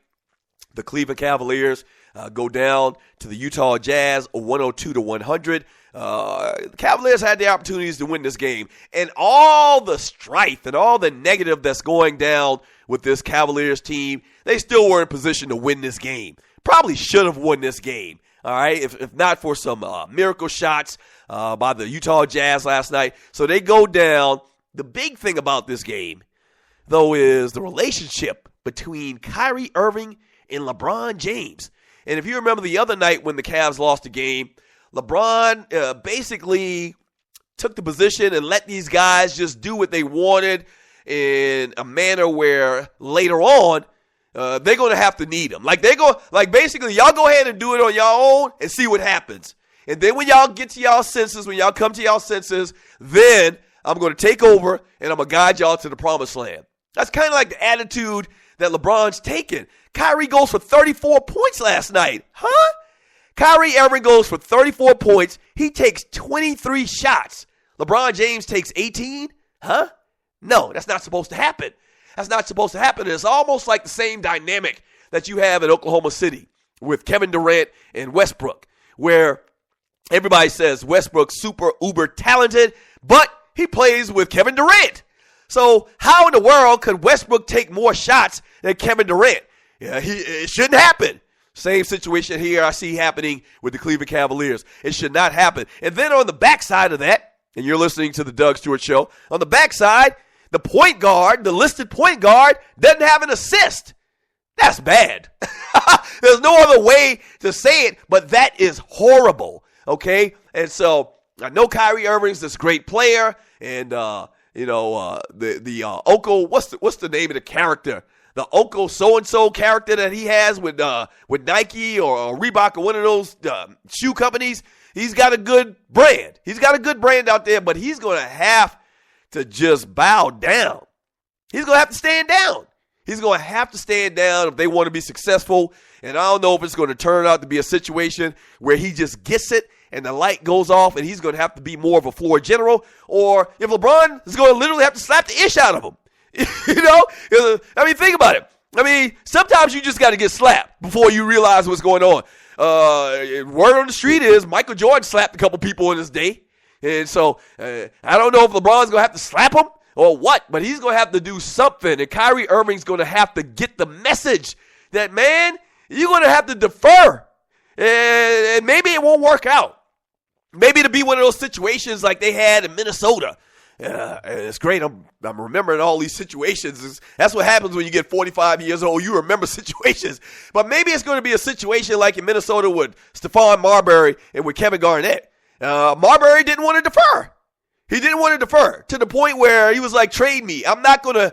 C: the Cleveland Cavaliers go down to the Utah Jazz 102-100. The Cavaliers had the opportunities to win this game. And all the strife and all the negative that's going down with this Cavaliers team, they still were in position to win this game. Probably should have won this game. All right, if not for some miracle shots by the Utah Jazz last night. So they go down. The big thing about this game, though, is the relationship between Kyrie Irving and LeBron James. And if you remember the other night when the Cavs lost the game, LeBron basically took the position and let these guys just do what they wanted in a manner where later on, they're going to have to need them. Basically, y'all go ahead and do it on y'all own and see what happens. And then when y'all get to y'all senses, when y'all come to y'all senses, then I'm going to take over and I'm going to guide y'all to the promised land. That's kind of like the attitude that LeBron's taken. Kyrie goes for 34 points last night. Huh? Kyrie Irving goes for 34 points. He takes 23 shots. LeBron James takes 18? Huh? No, that's not supposed to happen. That's not supposed to happen. It's almost like the same dynamic that you have in Oklahoma City with Kevin Durant and Westbrook, where everybody says Westbrook's super uber talented, but he plays with Kevin Durant. So how in the world could Westbrook take more shots than Kevin Durant? It shouldn't happen. Same situation here I see happening with the Cleveland Cavaliers. It should not happen. And then on the backside of that, and you're listening to the Doug Stewart Show, on the backside, the point guard, the listed point guard, doesn't have an assist. That's bad. There's no other way to say it, but that is horrible, okay? And so I know Kyrie Irving's this great player, and Oko, what's the name of the character? The Oko so-and-so character that he has with Nike or Reebok or one of those shoe companies. He's got a good brand. He's got a good brand out there, but he's going to have to just bow down. He's going to have to stand down. He's going to have to stand down if they want to be successful. And I don't know if it's going to turn out to be a situation where he just gets it and the light goes off and he's going to have to be more of a floor general, or if LeBron is going to literally have to slap the ish out of him. Think about it. Sometimes you just got to get slapped before you realize what's going on. Word on the street is Michael Jordan slapped a couple people in his day. And so I don't know if LeBron's going to have to slap him or what, but he's going to have to do something. And Kyrie Irving's going to have to get the message that, man, you're going to have to defer. And maybe it won't work out. Maybe it'll be one of those situations like they had in Minnesota. It's great. I'm remembering all these situations. That's what happens when you get 45 years old. You remember situations. But maybe it's going to be a situation like in Minnesota with Stephon Marbury and with Kevin Garnett. Marbury didn't want to defer. He didn't want to defer to the point where he was like, trade me. I'm not going to,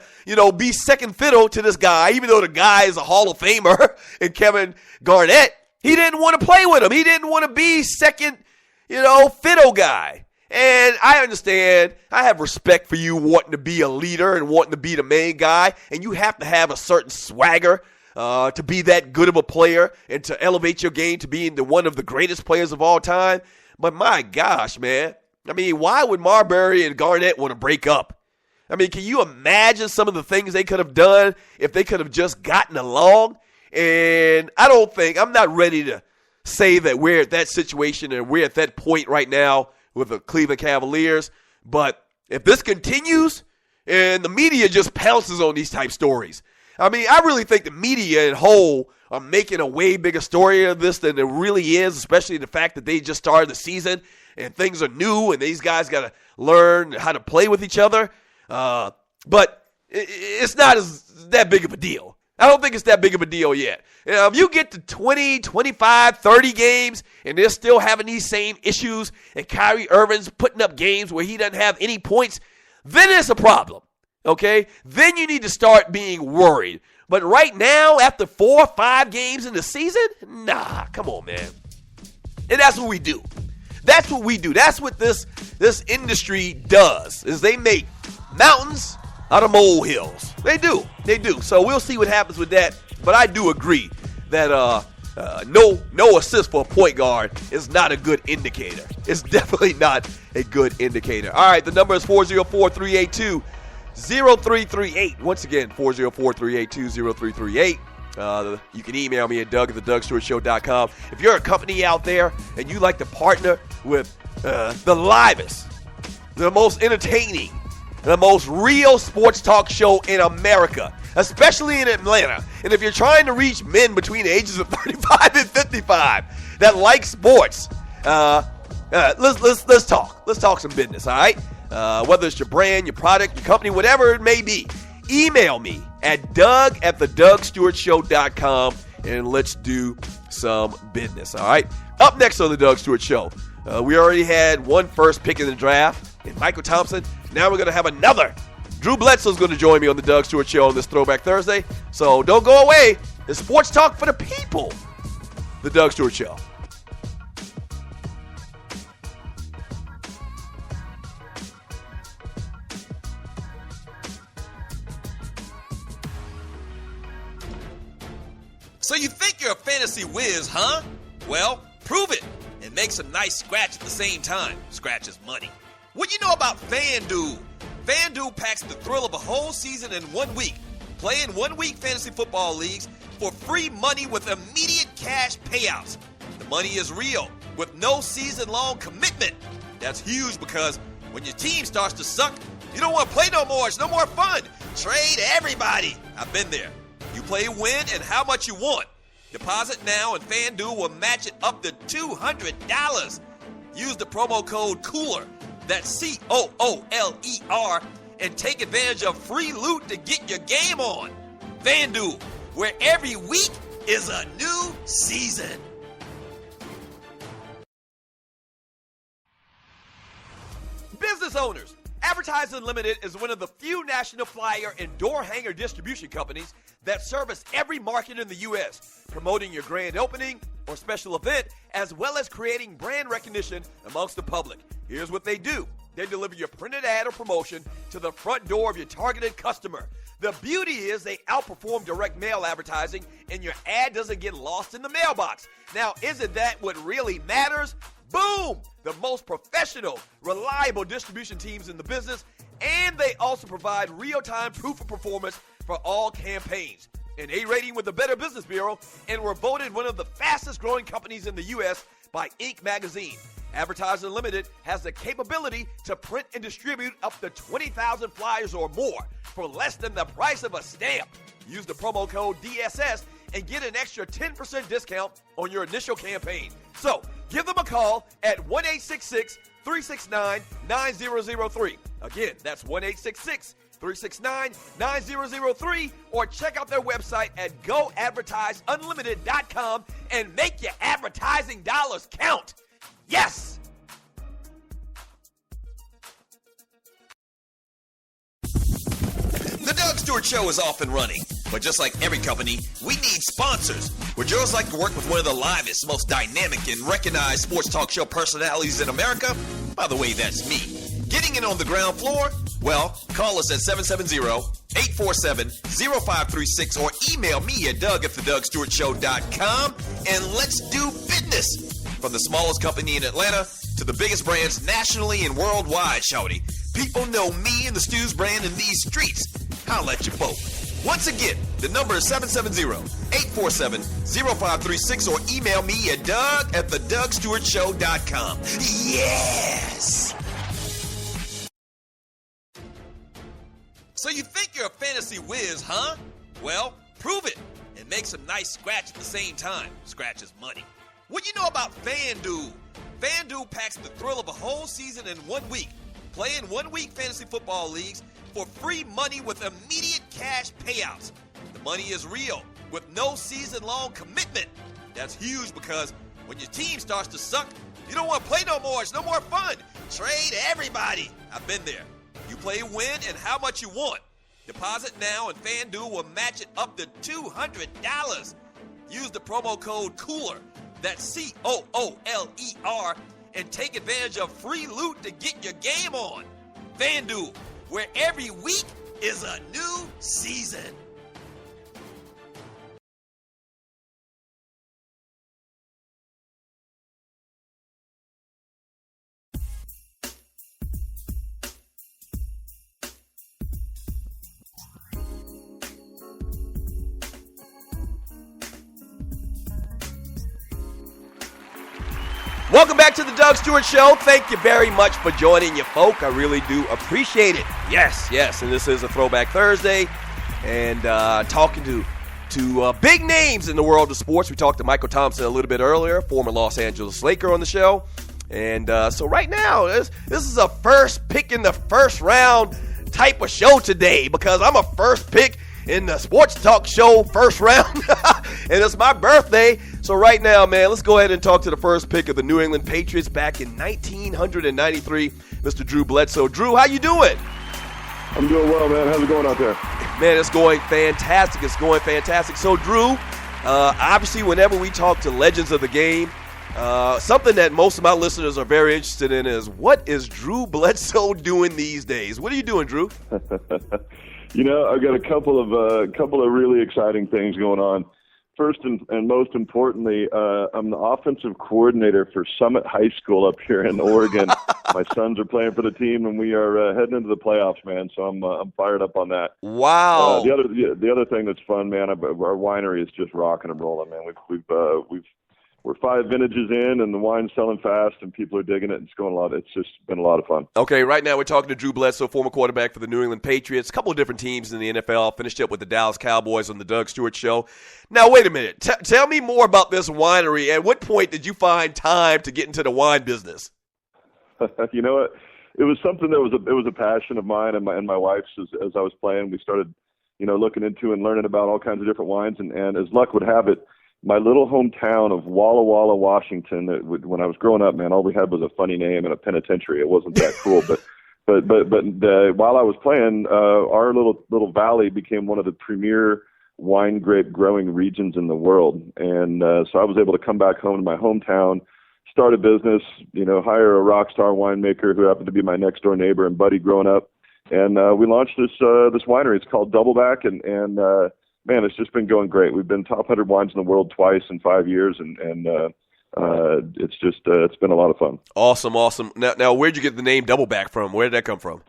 C: be second fiddle to this guy, even though the guy is a Hall of Famer. And Kevin Garnett, he didn't want to play with him. He didn't want to be second, fiddle guy. And I understand. I have respect for you wanting to be a leader and wanting to be the main guy. And you have to have a certain swagger to be that good of a player and to elevate your game to being one of the greatest players of all time. But my gosh, man. Why would Marbury and Garnett want to break up? Can you imagine some of the things they could have done if they could have just gotten along? And I'm not ready to say that we're at that situation and we're at that point right now with the Cleveland Cavaliers. But if this continues and the media just pounces on these type stories, I really think the media in whole are making a way bigger story of this than it really is, especially the fact that they just started the season and things are new and these guys got to learn how to play with each other. But it's not that big of a deal. I don't think it's that big of a deal yet. If you get to 20, 25, 30 games and they're still having these same issues and Kyrie Irving's putting up games where he doesn't have any points, then it's a problem, okay? Then you need to start being worried. But right now, after 4 or 5 games in the season, nah, come on, man. And that's what we do. That's what we do. That's what this industry does, is they make mountains out of molehills. They do. So we'll see what happens with that. But I do agree that no assist for a point guard is not a good indicator. It's definitely not a good indicator. All right, the number is 404-382-0338. Once again, 404-382-0338. You can email me at Doug@theDougStewartShow.com. If you're a company out there and you like to partner with the livest, the most entertaining, the most real sports talk show in America, especially in Atlanta, and if you're trying to reach men between the ages of 35 and 55 that like sports, let's talk. Let's talk some business, all right? Whether it's your brand, your product, your company, whatever it may be, email me at Doug@theDougStewartShow.com, and let's do some business, all right? Up next on the Doug Stewart Show, we already had one first pick in the draft in Mychal Thompson. Now we're going to have another. Drew Bledsoe is going to join me on the Doug Stewart Show on this Throwback Thursday, so don't go away. It's sports talk for the people. The Doug Stewart Show.
H: So you think you're a fantasy whiz, huh? Well, prove it and make some nice scratch at the same time. Scratch is money. What you know about FanDuel? FanDuel packs the thrill of a whole season in 1 week. Play in 1 week fantasy football leagues for free money with immediate cash payouts. The money is real with no season-long commitment. That's huge because when your team starts to suck, you don't want to play no more. It's no more fun. Trade everybody. I've been there. You play when and how much you want. Deposit now and FanDuel will match it up to $200. Use the promo code COOLER, that's COOLER, and take advantage of free loot to get your game on. FanDuel, where every week is a new season.
C: Business owners, Advertising Limited is one of the few national flyer and door hanger distribution companies that service every market in the U.S., promoting your grand opening or special event, as well as creating brand recognition amongst the public. Here's what they do. They deliver your printed ad or promotion to the front door of your targeted customer. The beauty is they outperform direct mail advertising, and your ad doesn't get lost in the mailbox. Now, isn't that what really matters? Boom! The most professional, reliable distribution teams in the business, and they also provide real-time proof of performance for all campaigns. An A rating with the Better Business Bureau, and were voted one of the fastest growing companies in the U.S. by Inc. magazine. Advertising Limited has the capability to print and distribute up to 20,000 flyers or more for less than the price of a stamp. Use the promo code DSS and get an extra 10% discount on your initial campaign. So, give them a call at 1-866-369-9003. Again, that's 1-866-369-9003, or check out their website at goadvertiseunlimited.com and make your advertising dollars count. Yes!
H: The Doug Stewart Show is off and running, but just like every company, we need sponsors. Would yours like to work with one of the livest, most dynamic, and recognized sports talk show personalities in America? By the way, that's me. Getting in on the ground floor? Well, call us at 770-847-0536 or email me at Doug@theDougStewartShow.com, and let's do business. From the smallest company in Atlanta to the biggest brands nationally and worldwide, shawty. People know me and the Stews brand in these streets. Holla at your folk. Once again, the number is 770-847-0536 or email me at Doug@theDougStewartShow.com. Yes! So you think you're a fantasy whiz, huh? Well, prove it and make some nice scratch at the same time. Scratch is money. What you know about FanDuel? FanDuel packs the thrill of a whole season in 1 week. Play in 1 week fantasy football leagues for free money with immediate cash payouts. The money is real with no season-long commitment. That's huge because when your team starts to suck, you don't want to play no more. It's no more fun. Trade everybody. I've been there. You play when and how much you want. Deposit now and FanDuel will match it up to $200. Use the promo code COOLER, that's COOLER, and take advantage of free loot to get your game on. FanDuel, where every week is a new season.
C: Welcome back to the Doug Stewart Show. Thank you very much for joining you, folk. I really do appreciate it. Yes. And this is a Throwback Thursday, and talking to big names in the world of sports. We talked to Mychal Thompson a little bit earlier, former Los Angeles Laker on the show. And so right now, this is a first pick in the first round type of show today, because I'm a first pick in the sports talk show first round, and it's my birthday. So right now, man, let's go ahead and talk to the first pick of the New England Patriots back in 1993, Mr. Drew Bledsoe. Drew, how you doing?
I: I'm doing well, man. How's it going out there?
C: Man, it's going fantastic. So, Drew, obviously, whenever we talk to legends of the game, something that most of my listeners are very interested in is, what is Drew Bledsoe doing these days? What are you doing, Drew?
I: You know, I've got a couple of really exciting things going on. First and most importantly, I'm the offensive coordinator for Summit High School up here in Oregon. My sons are playing for the team, and we are heading into the playoffs, man. So I'm fired up on that.
C: Wow.
I: The other thing that's fun, man, our winery is just rocking and rolling, man. We're 5 vintages in, and the wine's selling fast, and people are digging it. It's just been a lot of fun.
C: Okay, right now we're talking to Drew Bledsoe, former quarterback for the New England Patriots. A couple of different teams in the NFL. Finished up with the Dallas Cowboys on the Doug Stewart Show. Now, wait a minute. Tell me more about this winery. At what point did you find time to get into the wine business?
I: You know what? It was something that was a passion of mine and my wife's. As I was playing, we started, looking into and learning about all kinds of different wines. And as luck would have it, my little hometown of Walla Walla, Washington. When I was growing up, man, all we had was a funny name and a penitentiary. It wasn't that cool, but while I was playing, our little valley became one of the premier wine grape growing regions in the world. And so I was able to come back home to my hometown, start a business, hire a rock star winemaker who happened to be my next door neighbor and buddy growing up, and we launched this winery. It's called Doubleback, and man, it's just been going great. We've been top 100 wines in the world twice in 5 years, and it's been a lot of fun.
C: Awesome. Now, where'd you get the name Doubleback from? Where did that come from?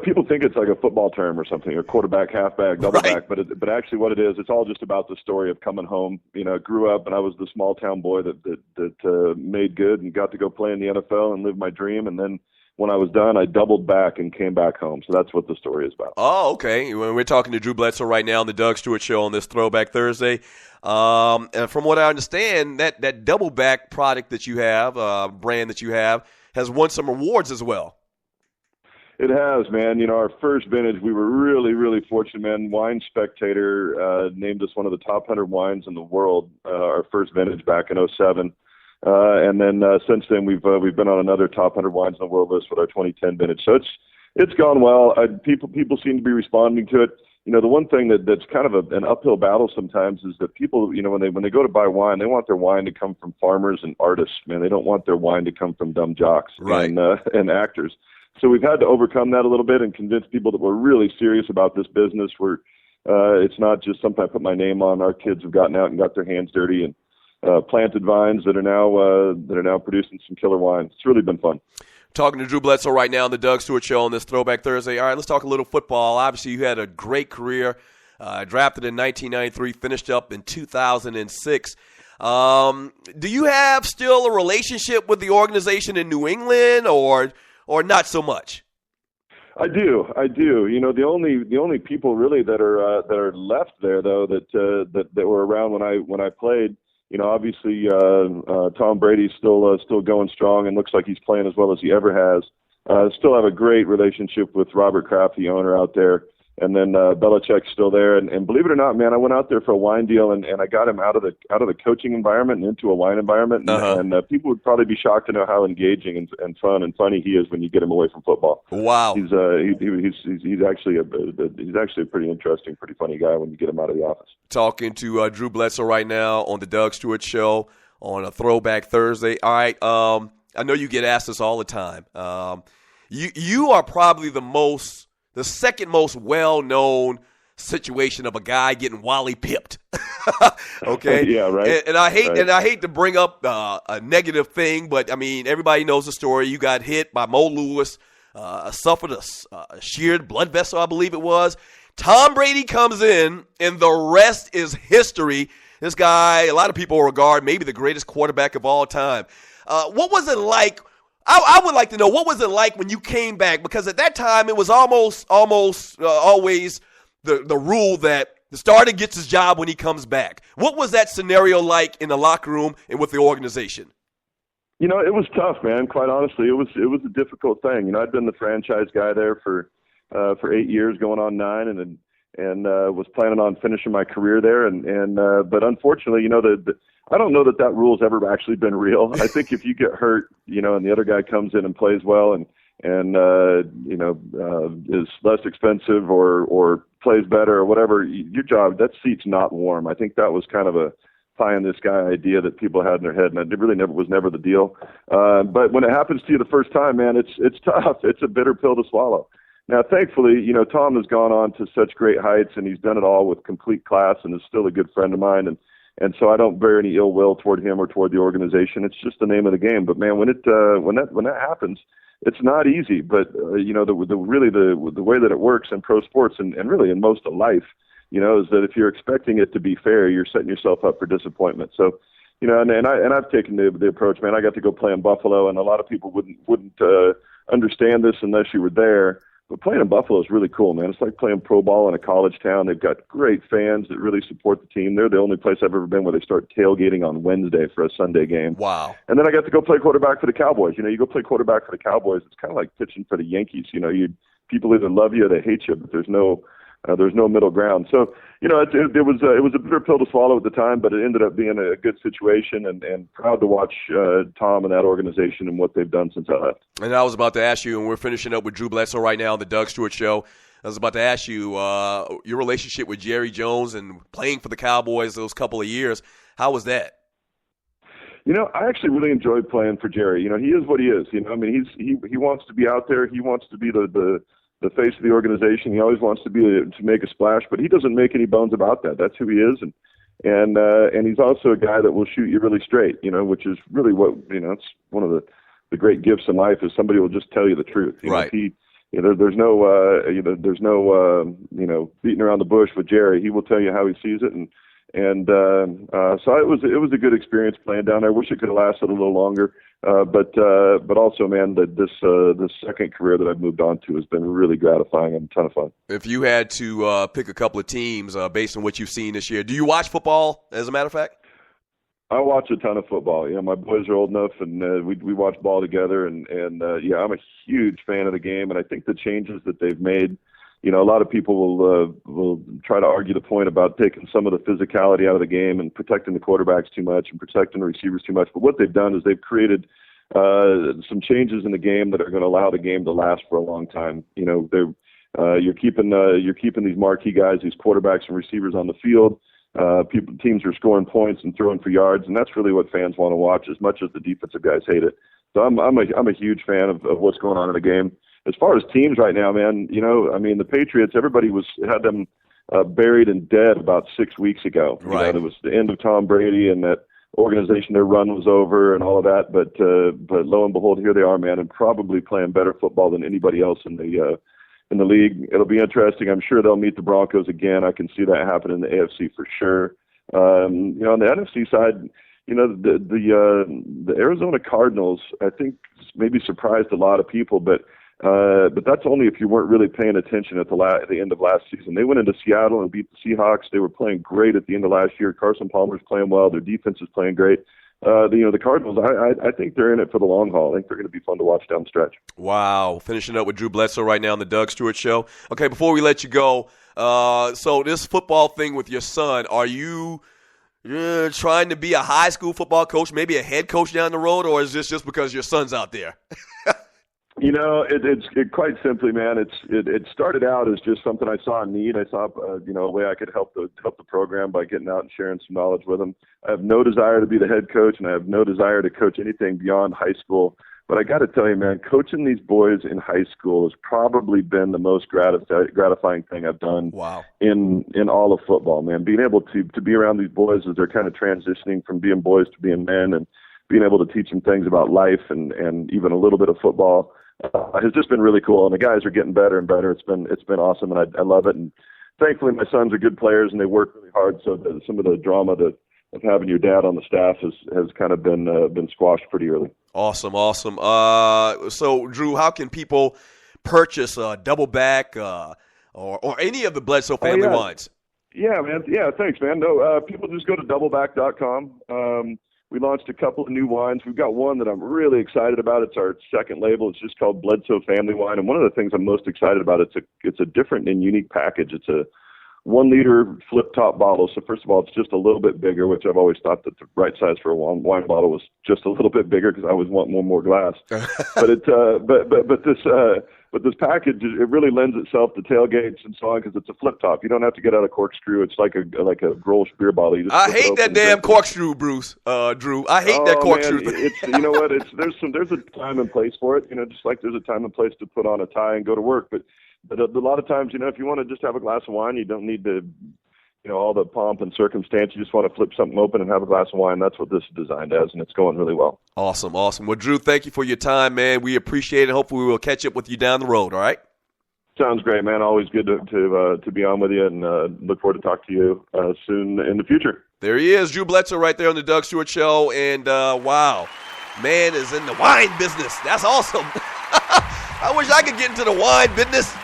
I: People think it's like a football term or something, or quarterback, halfback, doubleback,
C: right.
I: but actually what it is, it's all just about the story of coming home. Grew up and I was the small town boy that made good and got to go play in the NFL and live my dream, and then when I was done, I doubled back and came back home. So that's what the story is about.
C: Oh, okay. We're talking to Drew Bledsoe right now on the Doug Stewart Show on this Throwback Thursday. And from what I understand, that Doubleback product that you have, brand that you have, has won some awards as well.
I: It has, man. Our first vintage, we were really, really fortunate, man. Wine Spectator named us one of the top 100 wines in the world, our first vintage back in 2007. And then since then, we've been on another top 100 wines in the world list with our 2010 vintage. So it's gone well. People seem to be responding to it. The one thing that's kind of an uphill battle sometimes is that people, when they go to buy wine, they want their wine to come from farmers and artists. Man, they don't want their wine to come from dumb jocks
C: right.
I: and actors. So we've had to overcome that a little bit and convince people that we're really serious about this business. It's not just something I put my name on. Our kids have gotten out and got their hands dirty and planted vines that are now producing some killer wines. It's really been fun.
C: Talking to Drew Bledsoe right now on the Doug Stewart Show on this Throwback Thursday. All right, let's talk a little football. Obviously, you had a great career, drafted in 1993, finished up in 2006. Do you have still a relationship with the organization in New England, or not so much?
I: I do. The only people really that are left there though that were around when I played. Obviously Tom Brady's still going strong and looks like he's playing as well as he ever has. Still have a great relationship with Robert Kraft, the owner out there. And then Belichick's still there. And believe it or not, man, I went out there for a wine deal and I got him out of the coaching environment and into a wine environment. And people would probably be shocked to know how engaging and fun and funny he is when you get him away from football.
C: Wow.
I: He's actually a pretty interesting, pretty funny guy when you get him out of the office.
C: Talking to Drew Bledsoe right now on the Doug Stewart Show on a Throwback Thursday. All right. I know you get asked this all the time. You are probably the second most well-known situation of a guy getting Wally pipped. Okay.
K: Yeah, right.
C: And I hate to bring up a negative thing, but I mean everybody knows the story. You got hit by Mo Lewis, suffered a sheared blood vessel, I believe it was. Tom Brady comes in, and the rest is history. This guy, a lot of people regard maybe the greatest quarterback of all time. What was it like? I would like to know, what was it like when you came back? Because at that time, it was almost always the rule that the starter gets his job when he comes back. What was that scenario like in the locker room and with the organization?
K: You know, it was tough, man. Quite honestly, it was a difficult thing. You know, I'd been the franchise guy there for 8 years, going on 9, and was planning on finishing my career there. But unfortunately, you know, I don't know that rule's ever actually been real. I think if you get hurt, you know, and the other guy comes in and plays well and you know, is less expensive or plays better or whatever, your job, that seat's not warm. I think that was kind of a pie in the sky idea that people had in their head, and it really was never the deal. But when it happens to you the first time, man, it's tough. It's a bitter pill to swallow. Now, thankfully, you know, Tom has gone on to such great heights, and he's done it all with complete class, and is still a good friend of mine. And so I don't bear any ill will toward him or toward the organization. It's just the name of the game. But man, when that happens, it's not easy. But you know, the way that it works in pro sports and really in most of life, you know, is that if you're expecting it to be fair, you're setting yourself up for disappointment. So, you know, and I've taken the approach, man. I got to go play in Buffalo, and a lot of people wouldn't understand this unless you were there. But playing in Buffalo is really cool, man. It's like playing pro ball in a college town. They've got great fans that really support the team. They're the only place I've ever been where they start tailgating on Wednesday for a Sunday game.
C: Wow. And
K: then I got to go play quarterback for the Cowboys. You know, you go play quarterback for the Cowboys, it's kind of like pitching for the Yankees. You know, people either love you or they hate you, but there's no middle ground. So, you know, it was a bitter pill to swallow at the time, but it ended up being a good situation, and proud to watch Tom and that organization and what they've done since I left.
C: And I was about to ask you, and we're finishing up with Drew Bledsoe right now on the Doug Stewart Show. I was about to ask you your relationship with Jerry Jones and playing for the Cowboys those couple of years. How was that?
K: You know, I actually really enjoyed playing for Jerry. You know, he is what he is. You know, I mean, he wants to be out there. He wants to be the face of the organization. He always wants to make a splash, but he doesn't make any bones about that. That's who he is, and he's also a guy that will shoot you really straight. You know, which is really what, you know, it's one of the great gifts in life is somebody will just tell you the truth. You
C: right.
K: know, there's no beating around the bush with Jerry. He will tell you how he sees it, so it was a good experience playing down there. I wish it could have lasted a little longer. But also, man, this second career that I've moved on to has been really gratifying and a ton of fun.
C: If you had to pick a couple of teams based on what you've seen this year, do you watch football, as a matter of fact?
K: I watch a ton of football. You know, my boys are old enough, and we watch ball together. And yeah, I'm a huge fan of the game, and I think the changes that they've made. You know, a lot of people will try to argue the point about taking some of the physicality out of the game and protecting the quarterbacks too much and protecting the receivers too much. But what they've done is they've created some changes in the game that are going to allow the game to last for a long time. You know, you're keeping these marquee guys, these quarterbacks and receivers on the field. Teams are scoring points and throwing for yards, and that's really what fans want to watch as much as the defensive guys hate it. So I'm a huge fan of what's going on in the game. As far as teams right now, man, you know, I mean, the Patriots, everybody had them buried and dead about 6 weeks ago.
C: Right.
K: You know, it was the end of Tom Brady and that organization, their run was over and all of that. But lo and behold, here they are, man, and probably playing better football than anybody else in the league. It'll be interesting. I'm sure they'll meet the Broncos again. I can see that happen in the AFC for sure. You know, on the NFC side, you know, the Arizona Cardinals, I think, maybe surprised a lot of people, but that's only if you weren't really paying attention at the end of last season. They went into Seattle and beat the Seahawks. They were playing great at the end of last year. Carson Palmer's playing well. Their defense is playing great. The Cardinals, I think they're in it for the long haul. I think they're going to be fun to watch down the stretch.
C: Wow. Finishing up with Drew Bledsoe right now on the Doug Stewart Show. Okay, before we let you go, so this football thing with your son, are you trying to be a high school football coach, maybe a head coach down the road, or is this just because your son's out there?
K: You know, it's quite simply, man. It started out as just something I saw a need. I saw, a way I could help the program by getting out and sharing some knowledge with them. I have no desire to be the head coach, and I have no desire to coach anything beyond high school. But I got to tell you, man, coaching these boys in high school has probably been the most gratifying thing I've done.
C: Wow.
K: In all of football, man. Being able to be around these boys as they're kind of transitioning from being boys to being men, and being able to teach them things about life and even a little bit of football has just been really cool. And the guys are getting better and better. It's been awesome, and I love it. And thankfully, my sons are good players, and they work really hard. So some of the drama of having your dad on the staff has kind of been squashed pretty early.
C: Awesome. So, Drew, how can people purchase Double Back or any of the Bledsoe family wines?
K: Yeah, man. Yeah, thanks, man. No, people just go to doubleback.com. We launched a couple of new wines. We've got one that I'm really excited about. It's our second label. It's just called Bledsoe Family Wine. And one of the things I'm most excited about, it's a different and unique package. It's a 1 liter flip top bottle. So first of all, it's just a little bit bigger, which I've always thought that the right size for a wine bottle was just a little bit bigger because I always want one more glass. But this package, it really lends itself to tailgates and so on because it's a flip top. You don't have to get out a corkscrew. It's like a Grolsch beer bottle.
C: I hate that damn corkscrew, Drew. I hate that corkscrew.
K: Man, you know what? There's a time and place for it. You know, just like there's a time and place to put on a tie and go to work. But a lot of times, you know, if you want to just have a glass of wine, you don't need to, you know, all the pomp and circumstance. You just want to flip something open and have a glass of wine. That's what this is designed as, and it's going really well.
C: Awesome. Well, Drew, thank you for your time, man. We appreciate it. Hopefully, we will catch up with you down the road. All right.
K: Sounds great, man. Always good to be on with you, and look forward to talk to you soon in the future.
C: There he is, Drew Bledsoe, right there on the Doug Stewart Show, and wow, man is in the wine business. That's awesome. I wish I could get into the wine business.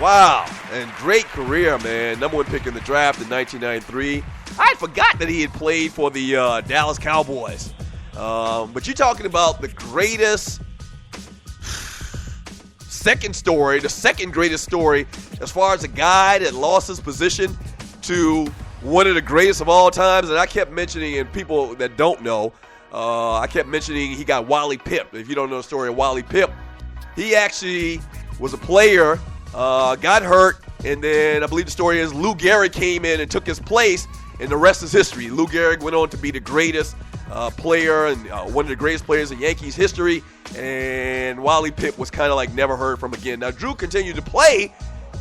C: Wow, and great career, man. Number 1 pick in the draft in 1993. I forgot that he had played for the Dallas Cowboys. But you're talking about the greatest the second greatest story as far as a guy that lost his position to one of the greatest of all times. And I kept mentioning, and people that don't know, I kept mentioning he got Wally Pipp. If you don't know the story of Wally Pipp, he actually was a player, got hurt, and then I believe the story is Lou Gehrig came in and took his place, and the rest is history. Lou Gehrig went on to be the greatest player and one of the greatest players in Yankees history, and Wally Pipp was kind of like never heard from again. Now, Drew continued to play,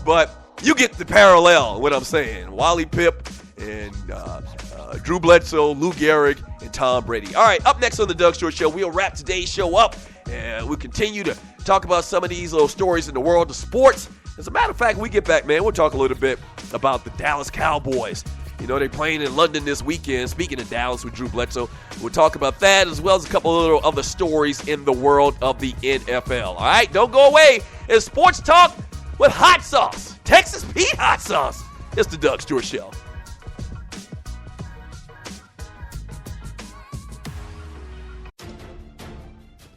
C: but you get the parallel, what I'm saying. Wally Pipp and Drew Bledsoe, Lou Gehrig, and Tom Brady. All right, up next on the Doug Stewart Show, we'll wrap today's show up, and we'll continue to talk about some of these little stories in the world of sports. As a matter of fact, when we get back, man, we'll talk a little bit about the Dallas Cowboys. You know, they're playing in London this weekend. Speaking of Dallas with Drew Bledsoe, we'll talk about that as well as a couple of little other stories in the world of the NFL. All right, don't go away. It's Sports Talk with Hot Sauce. Texas Pete Hot Sauce. It's the Doug Stewart Show.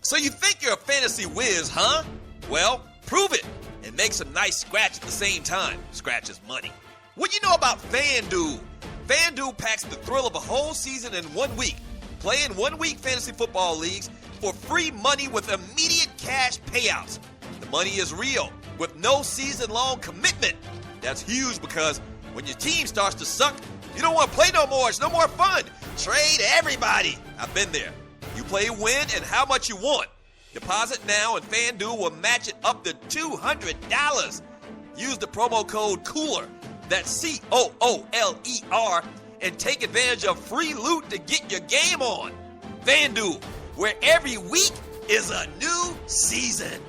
H: So you think you're a fantasy whiz, huh? Well, prove it and make some nice scratch at the same time. Scratch is money. What do you know about FanDuel? FanDuel packs the thrill of a whole season in 1 week. Play in 1 week fantasy football leagues for free money with immediate cash payouts. The money is real with no season-long commitment. That's huge because when your team starts to suck, you don't want to play no more. It's no more fun. Trade everybody. I've been there. You play win and how much you want. Deposit now and FanDuel will match it up to $200. Use the promo code COOLER. That's COOLER, and take advantage of free loot to get your game on. FanDuel, where every week is a new season.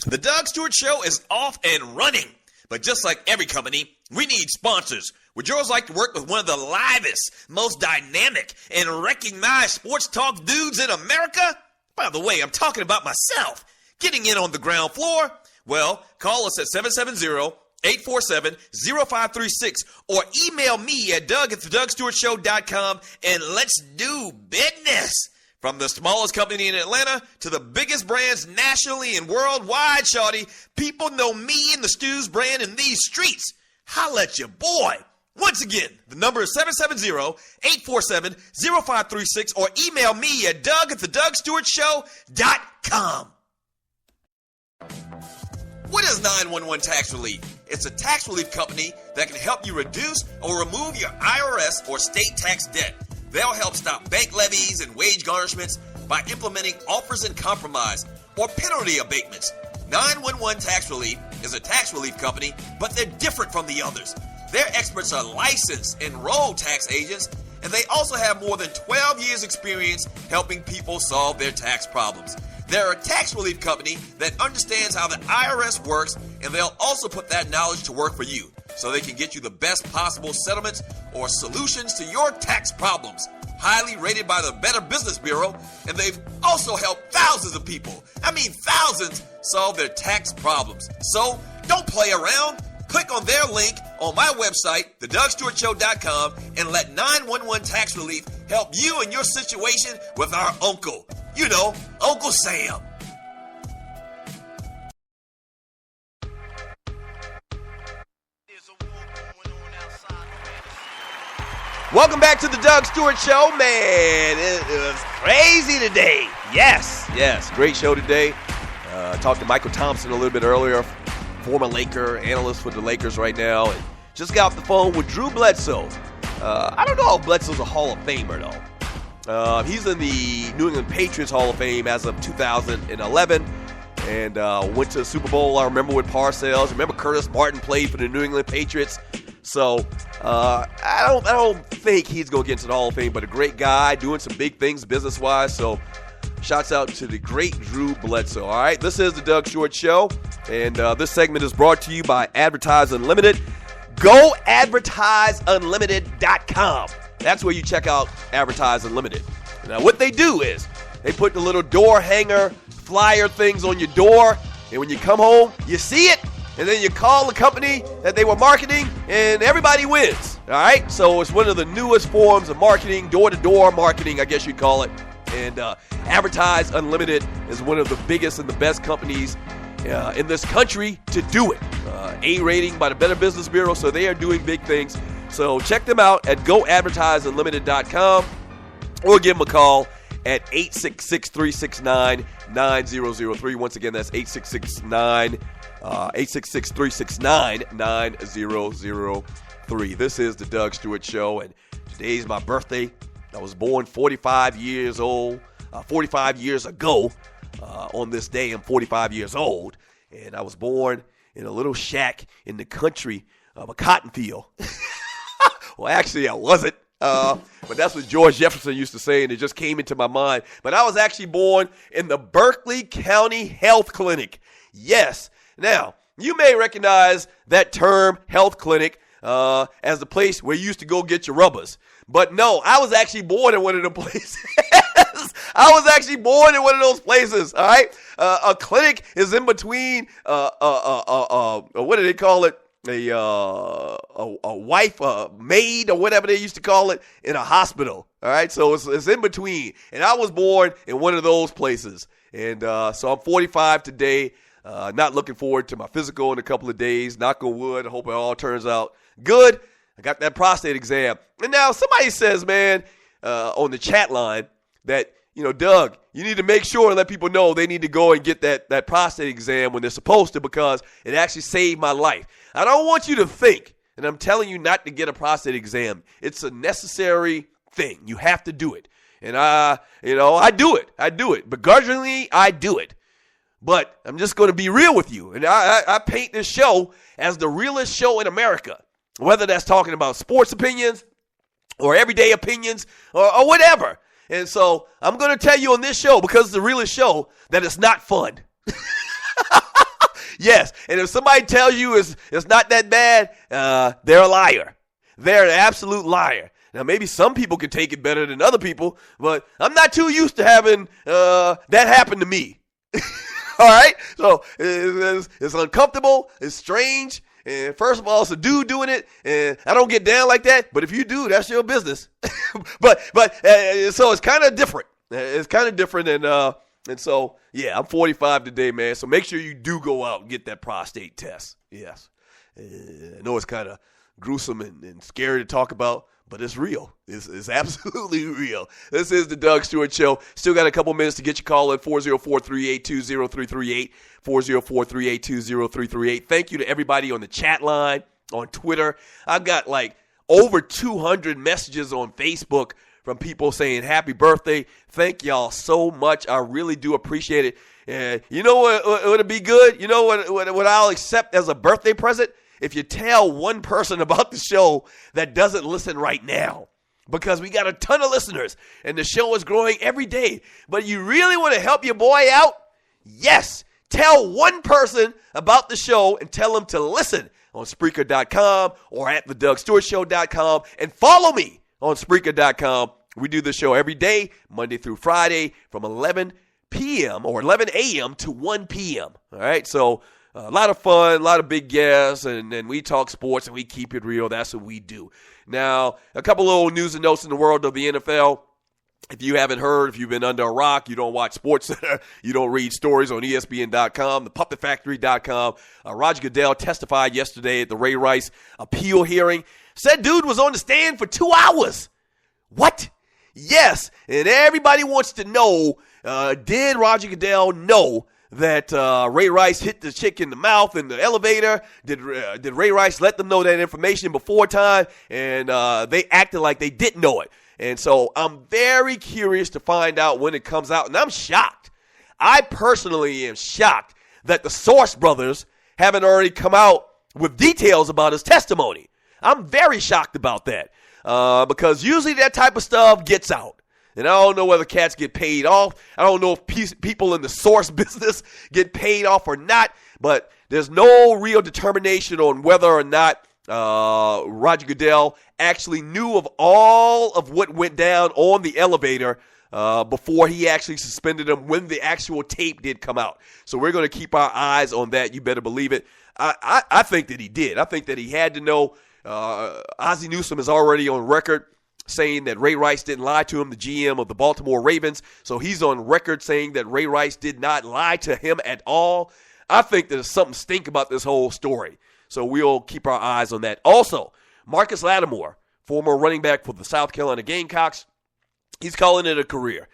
H: The Doug Stewart Show is off and running. But just like every company, we need sponsors. Would yours like to work with one of the livest, most dynamic, and recognized sports talk dudes in America? By the way, I'm talking about myself. Getting in on the ground floor? Well, call us at 770-847-0536 or email me at doug@thedougstewartshow.com and let's do business. From the smallest company in Atlanta to the biggest brands nationally and worldwide, shawty, people know me and the Stews brand in these streets. Holla at your boy. Once again, the number is 770-847-0536 or email me at doug@thedougsstewartshow.com. What is 911 Tax Relief? It's a tax relief company that can help you reduce or remove your IRS or state tax debt. They'll help stop bank levies and wage garnishments by implementing offers in compromise or penalty abatements. 911 Tax Relief is a tax relief company, but they're different from the others. Their experts are licensed, enrolled tax agents, and they also have more than 12 years experience helping people solve their tax problems. They're a tax relief company that understands how the IRS works, and they'll also put that knowledge to work for you so they can get you the best possible settlements or solutions to your tax problems. Highly rated by the Better Business Bureau, and they've also helped thousands of people, thousands, solve their tax problems. So don't play around. Click on their link on my website, thedougsstewartshow.com, and let 911 Tax Relief help you in your situation with our uncle. You know, Uncle Sam.
C: Welcome back to the Doug Stewart Show, man. It was crazy today. Yes, great show today. Talked to Mychal Thompson a little bit earlier, former Laker, analyst for the Lakers right now. And just got off the phone with Drew Bledsoe. I don't know if Bledsoe's a Hall of Famer, though. He's in the New England Patriots Hall of Fame as of 2011 and went to the Super Bowl, I remember, with Parcells. Remember Curtis Martin played for the New England Patriots. So I don't think he's going to get into the Hall of Fame, but a great guy doing some big things business-wise. So shouts out to the great Drew Bledsoe. All right, this is the Doug Stewart Show, and this segment is brought to you by Advertise Unlimited. Go AdvertiseUnlimited.com. That's where you check out Advertise Unlimited. Now, what they do is they put the little door hanger flyer things on your door, and when you come home, you see it, and then you call the company that they were marketing, and everybody wins. All right? So it's one of the newest forms of marketing, door-to-door marketing, I guess you'd call it. And Advertise Unlimited is one of the biggest and the best companies in this country to do it. A rating by the Better Business Bureau, so they are doing big things. So check them out at goadvertiseunlimited.com or give them a call at 866-369-9003. Once again, that's 866-369-9003. This is the Doug Stewart Show, and today's my birthday. I was born 45 years old, 45 years ago. On this day, I'm 45 years old, and I was born in a little shack in the country of a cotton field. Well, actually, I wasn't, but that's what George Jefferson used to say, and it just came into my mind. But I was actually born in the Berkeley County Health Clinic. Yes. Now, you may recognize that term, health clinic, as the place where you used to go get your rubbers. But no, I was actually born in one of the places. I was actually born in one of those places, all right? A clinic is in between, what do they call it? A wife, a maid, or whatever they used to call it, in a hospital, all right? So it's in between. And I was born in one of those places. And so I'm 45 today. Not looking forward to my physical in a couple of days. Knock on wood. I hope it all turns out good. I got that prostate exam. And now somebody says, man, on the chat line that, Doug, you need to make sure and let people know they need to go and get that prostate exam when they're supposed to, because it actually saved my life. I don't want you to think, and I'm telling you not to get a prostate exam. It's a necessary thing. You have to do it. And I do it. Begrudgingly, I do it. But I'm just going to be real with you. And I paint this show as the realest show in America, whether that's talking about sports opinions or everyday opinions or whatever. And so I'm going to tell you on this show, because it's the realest show, that it's not fun. Yes. And if somebody tells you it's not that bad, they're a liar. They're an absolute liar. Now, maybe some people can take it better than other people, but I'm not too used to having that happen to me. All right? So it's uncomfortable. It's strange. And first of all, it's a dude doing it, and I don't get down like that. But if you do, that's your business. but so it's kind of different. It's kind of different, and so yeah, I'm 45 today, man. So make sure you do go out and get that prostate test. Yes, I know it's kind of gruesome and scary to talk about, but it's real. It's absolutely real. This is the Doug Stewart Show. Still got a couple minutes to get your call in, 404-382-0338, 404-382-0338. Thank you to everybody on the chat line, on Twitter. I've got like over 200 messages on Facebook from people saying happy birthday. Thank y'all so much. I really do appreciate it. And you know what would be good? You know what I'll accept as a birthday present? If you tell one person about the show that doesn't listen right now. Because we got a ton of listeners, and the show is growing every day. But you really want to help your boy out? Yes. Tell one person about the show and tell them to listen on Spreaker.com or at thedougstewartshow.com, and follow me on Spreaker.com. We do the show every day, Monday through Friday, from 11 p.m. or 11 a.m. to 1 p.m. All right, so a lot of fun, a lot of big guests, and we talk sports, and we keep it real. That's what we do. Now, a couple little news and notes in the world of the NFL. If you haven't heard, if you've been under a rock, you don't watch Sports Center, you don't read stories on ESPN.com, thepuppetfactory.com. Roger Goodell testified yesterday at the Ray Rice appeal hearing. Said dude was on the stand for 2 hours. What? Yes, and everybody wants to know, did Roger Goodell know that Ray Rice hit the chick in the mouth in the elevator? Did Ray Rice let them know that information before time? And they acted like they didn't know it. And so I'm very curious to find out when it comes out. And I'm shocked. I personally am shocked that the Source brothers haven't already come out with details about his testimony. I'm very shocked about that because usually that type of stuff gets out. And I don't know whether cats get paid off. I don't know if people in the Source business get paid off or not. But there's no real determination on whether or not Roger Goodell actually knew of all of what went down on the elevator before he actually suspended him when the actual tape did come out. So we're going to keep our eyes on that. You better believe it. I think that he did. I think that he had to know. Ozzie Newsome is already on record saying that Ray Rice didn't lie to him, the GM of the Baltimore Ravens. So he's on record saying that Ray Rice did not lie to him at all. I think there's something stink about this whole story. So we'll keep our eyes on that. Also, Marcus Latimore, former running back for the South Carolina Gamecocks, he's calling it a career.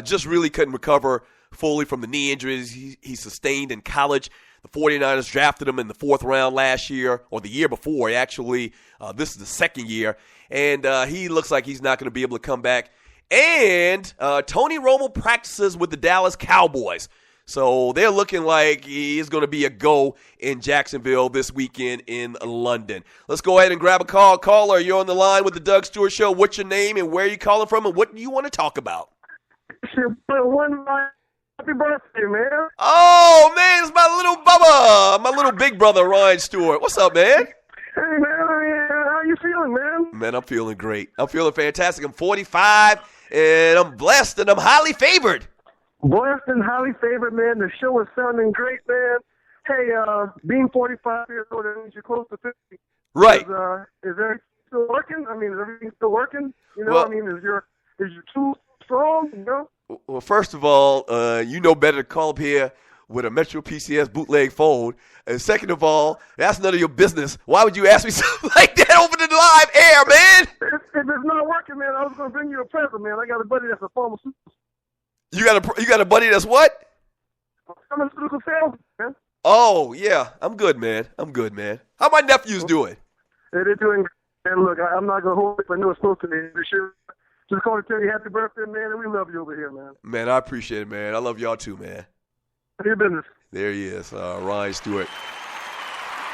C: Just really couldn't recover fully from the knee injuries he sustained in college. The 49ers drafted him in the 4th round last year, or the year before, actually. This is the second year. And he looks like he's not going to be able to come back. And Tony Romo practices with the Dallas Cowboys. So they're looking like he's going to be a go in Jacksonville this weekend in London. Let's go ahead and grab a call. Caller, you're on the line with the Doug Stewart Show. What's your name and where are you calling from and what do you want to talk about?
B: Happy birthday, man.
C: Oh, man, it's my little Bubba, my little big brother, Ryan Stewart. What's up, man?
B: Hey, man, how you feeling, man?
C: Man, I'm feeling great. I'm feeling fantastic. I'm 45, and I'm blessed, and I'm highly favored.
B: Blessed and highly favored, man. The show is sounding great, man. Hey, being 45 years old, that means you're close to 50.
C: Right.
B: Is everything still working? I mean, is everything still working? You know,
C: well,
B: I mean, is your tool strong, you know?
C: Well, first of all, you know better to call up here with a Metro PCS bootleg phone. And second of all, that's none of your business. Why would you ask me something like that over the live air, man?
B: If it's not working, man, I was going to bring you a present, man. I got a buddy that's a pharmaceutical.
C: You got a buddy that's what?
B: Pharmaceutical salesman, man.
C: Oh, yeah. I'm good, man. How my nephews doing?
B: Hey, they're doing great, man. Look, I'm not going to hold it, but I know it's supposed to be. Sure. Just called to tell you happy birthday, man, and we love you over here, man.
C: Man, I appreciate it, man. I love y'all too, man.
B: Your business.
C: There he is, Ryan Stewart,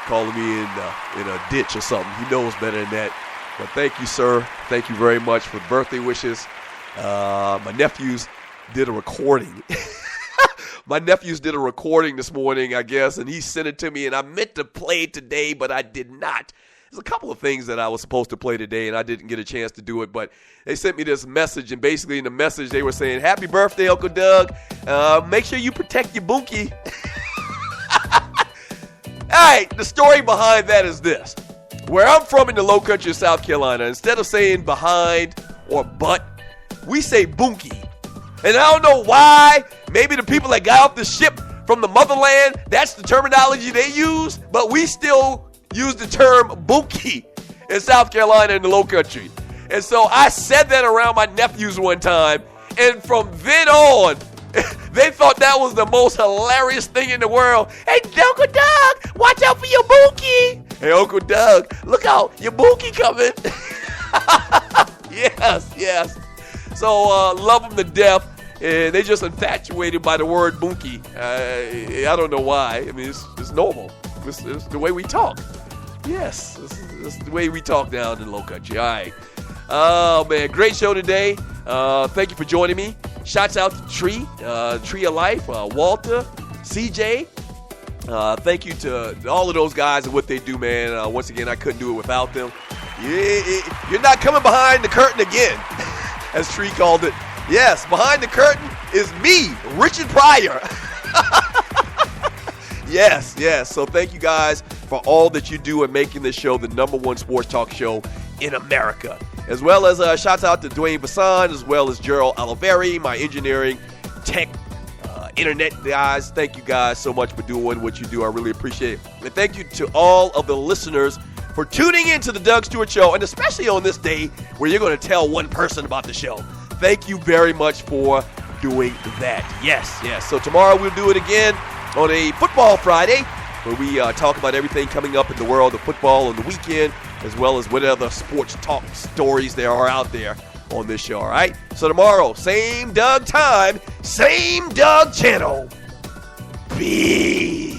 C: calling me in a ditch or something. He knows better than that. But thank you, sir. Thank you very much for the birthday wishes. My nephews did a recording. My nephews did a recording this morning, I guess, and he sent it to me, and I meant to play it today, but I did not. There's a couple of things that I was supposed to play today, and I didn't get a chance to do it, but they sent me this message, and basically in the message they were saying, happy birthday, Uncle Doug. Make sure you protect your bunkie. All right, the story behind that is this. Where I'm from in the low country of South Carolina, instead of saying behind or butt, we say bunkie. And I don't know why. Maybe the people that got off the ship from the motherland, that's the terminology they use, but we still use the term bunkie. in South Carolina in the Low Country. And so I said that around my nephews one time, and from then on, they thought that was the most hilarious thing in the world. Hey, Uncle Doug, watch out for your Mookie. Hey, Uncle Doug, look out, your Mookie coming. Yes. So love them to death. And they just infatuated by the word Mookie. I don't know why. I mean, it's normal. It's the way we talk. Yes, it's the way we talk down in the Low Country. All right. Oh, man, great show today. Thank you for joining me. Shouts out to Tree of Life, Walter, CJ. Thank you to all of those guys and what they do, man. Once again, I couldn't do it without them. You're not coming behind the curtain again, as Tree called it. Yes, behind the curtain is me, Richard Pryor. Yes. So thank you guys for all that you do in making this show the #1 sports talk show in America. As well as shouts out to Dwayne Bassan, as well as Gerald Oliveri, my engineering, tech, internet guys. Thank you guys so much for doing what you do. I really appreciate it. And thank you to all of the listeners for tuning in to the Doug Stewart Show, and especially on this day where you're going to tell one person about the show. Thank you very much for doing that. Yes. So tomorrow we'll do it again on a Football Friday, where we talk about everything coming up in the world of football on the weekend, as well as what other sports talk stories there are out there on this show, all right? So tomorrow, same Doug time, same Doug channel. Peace.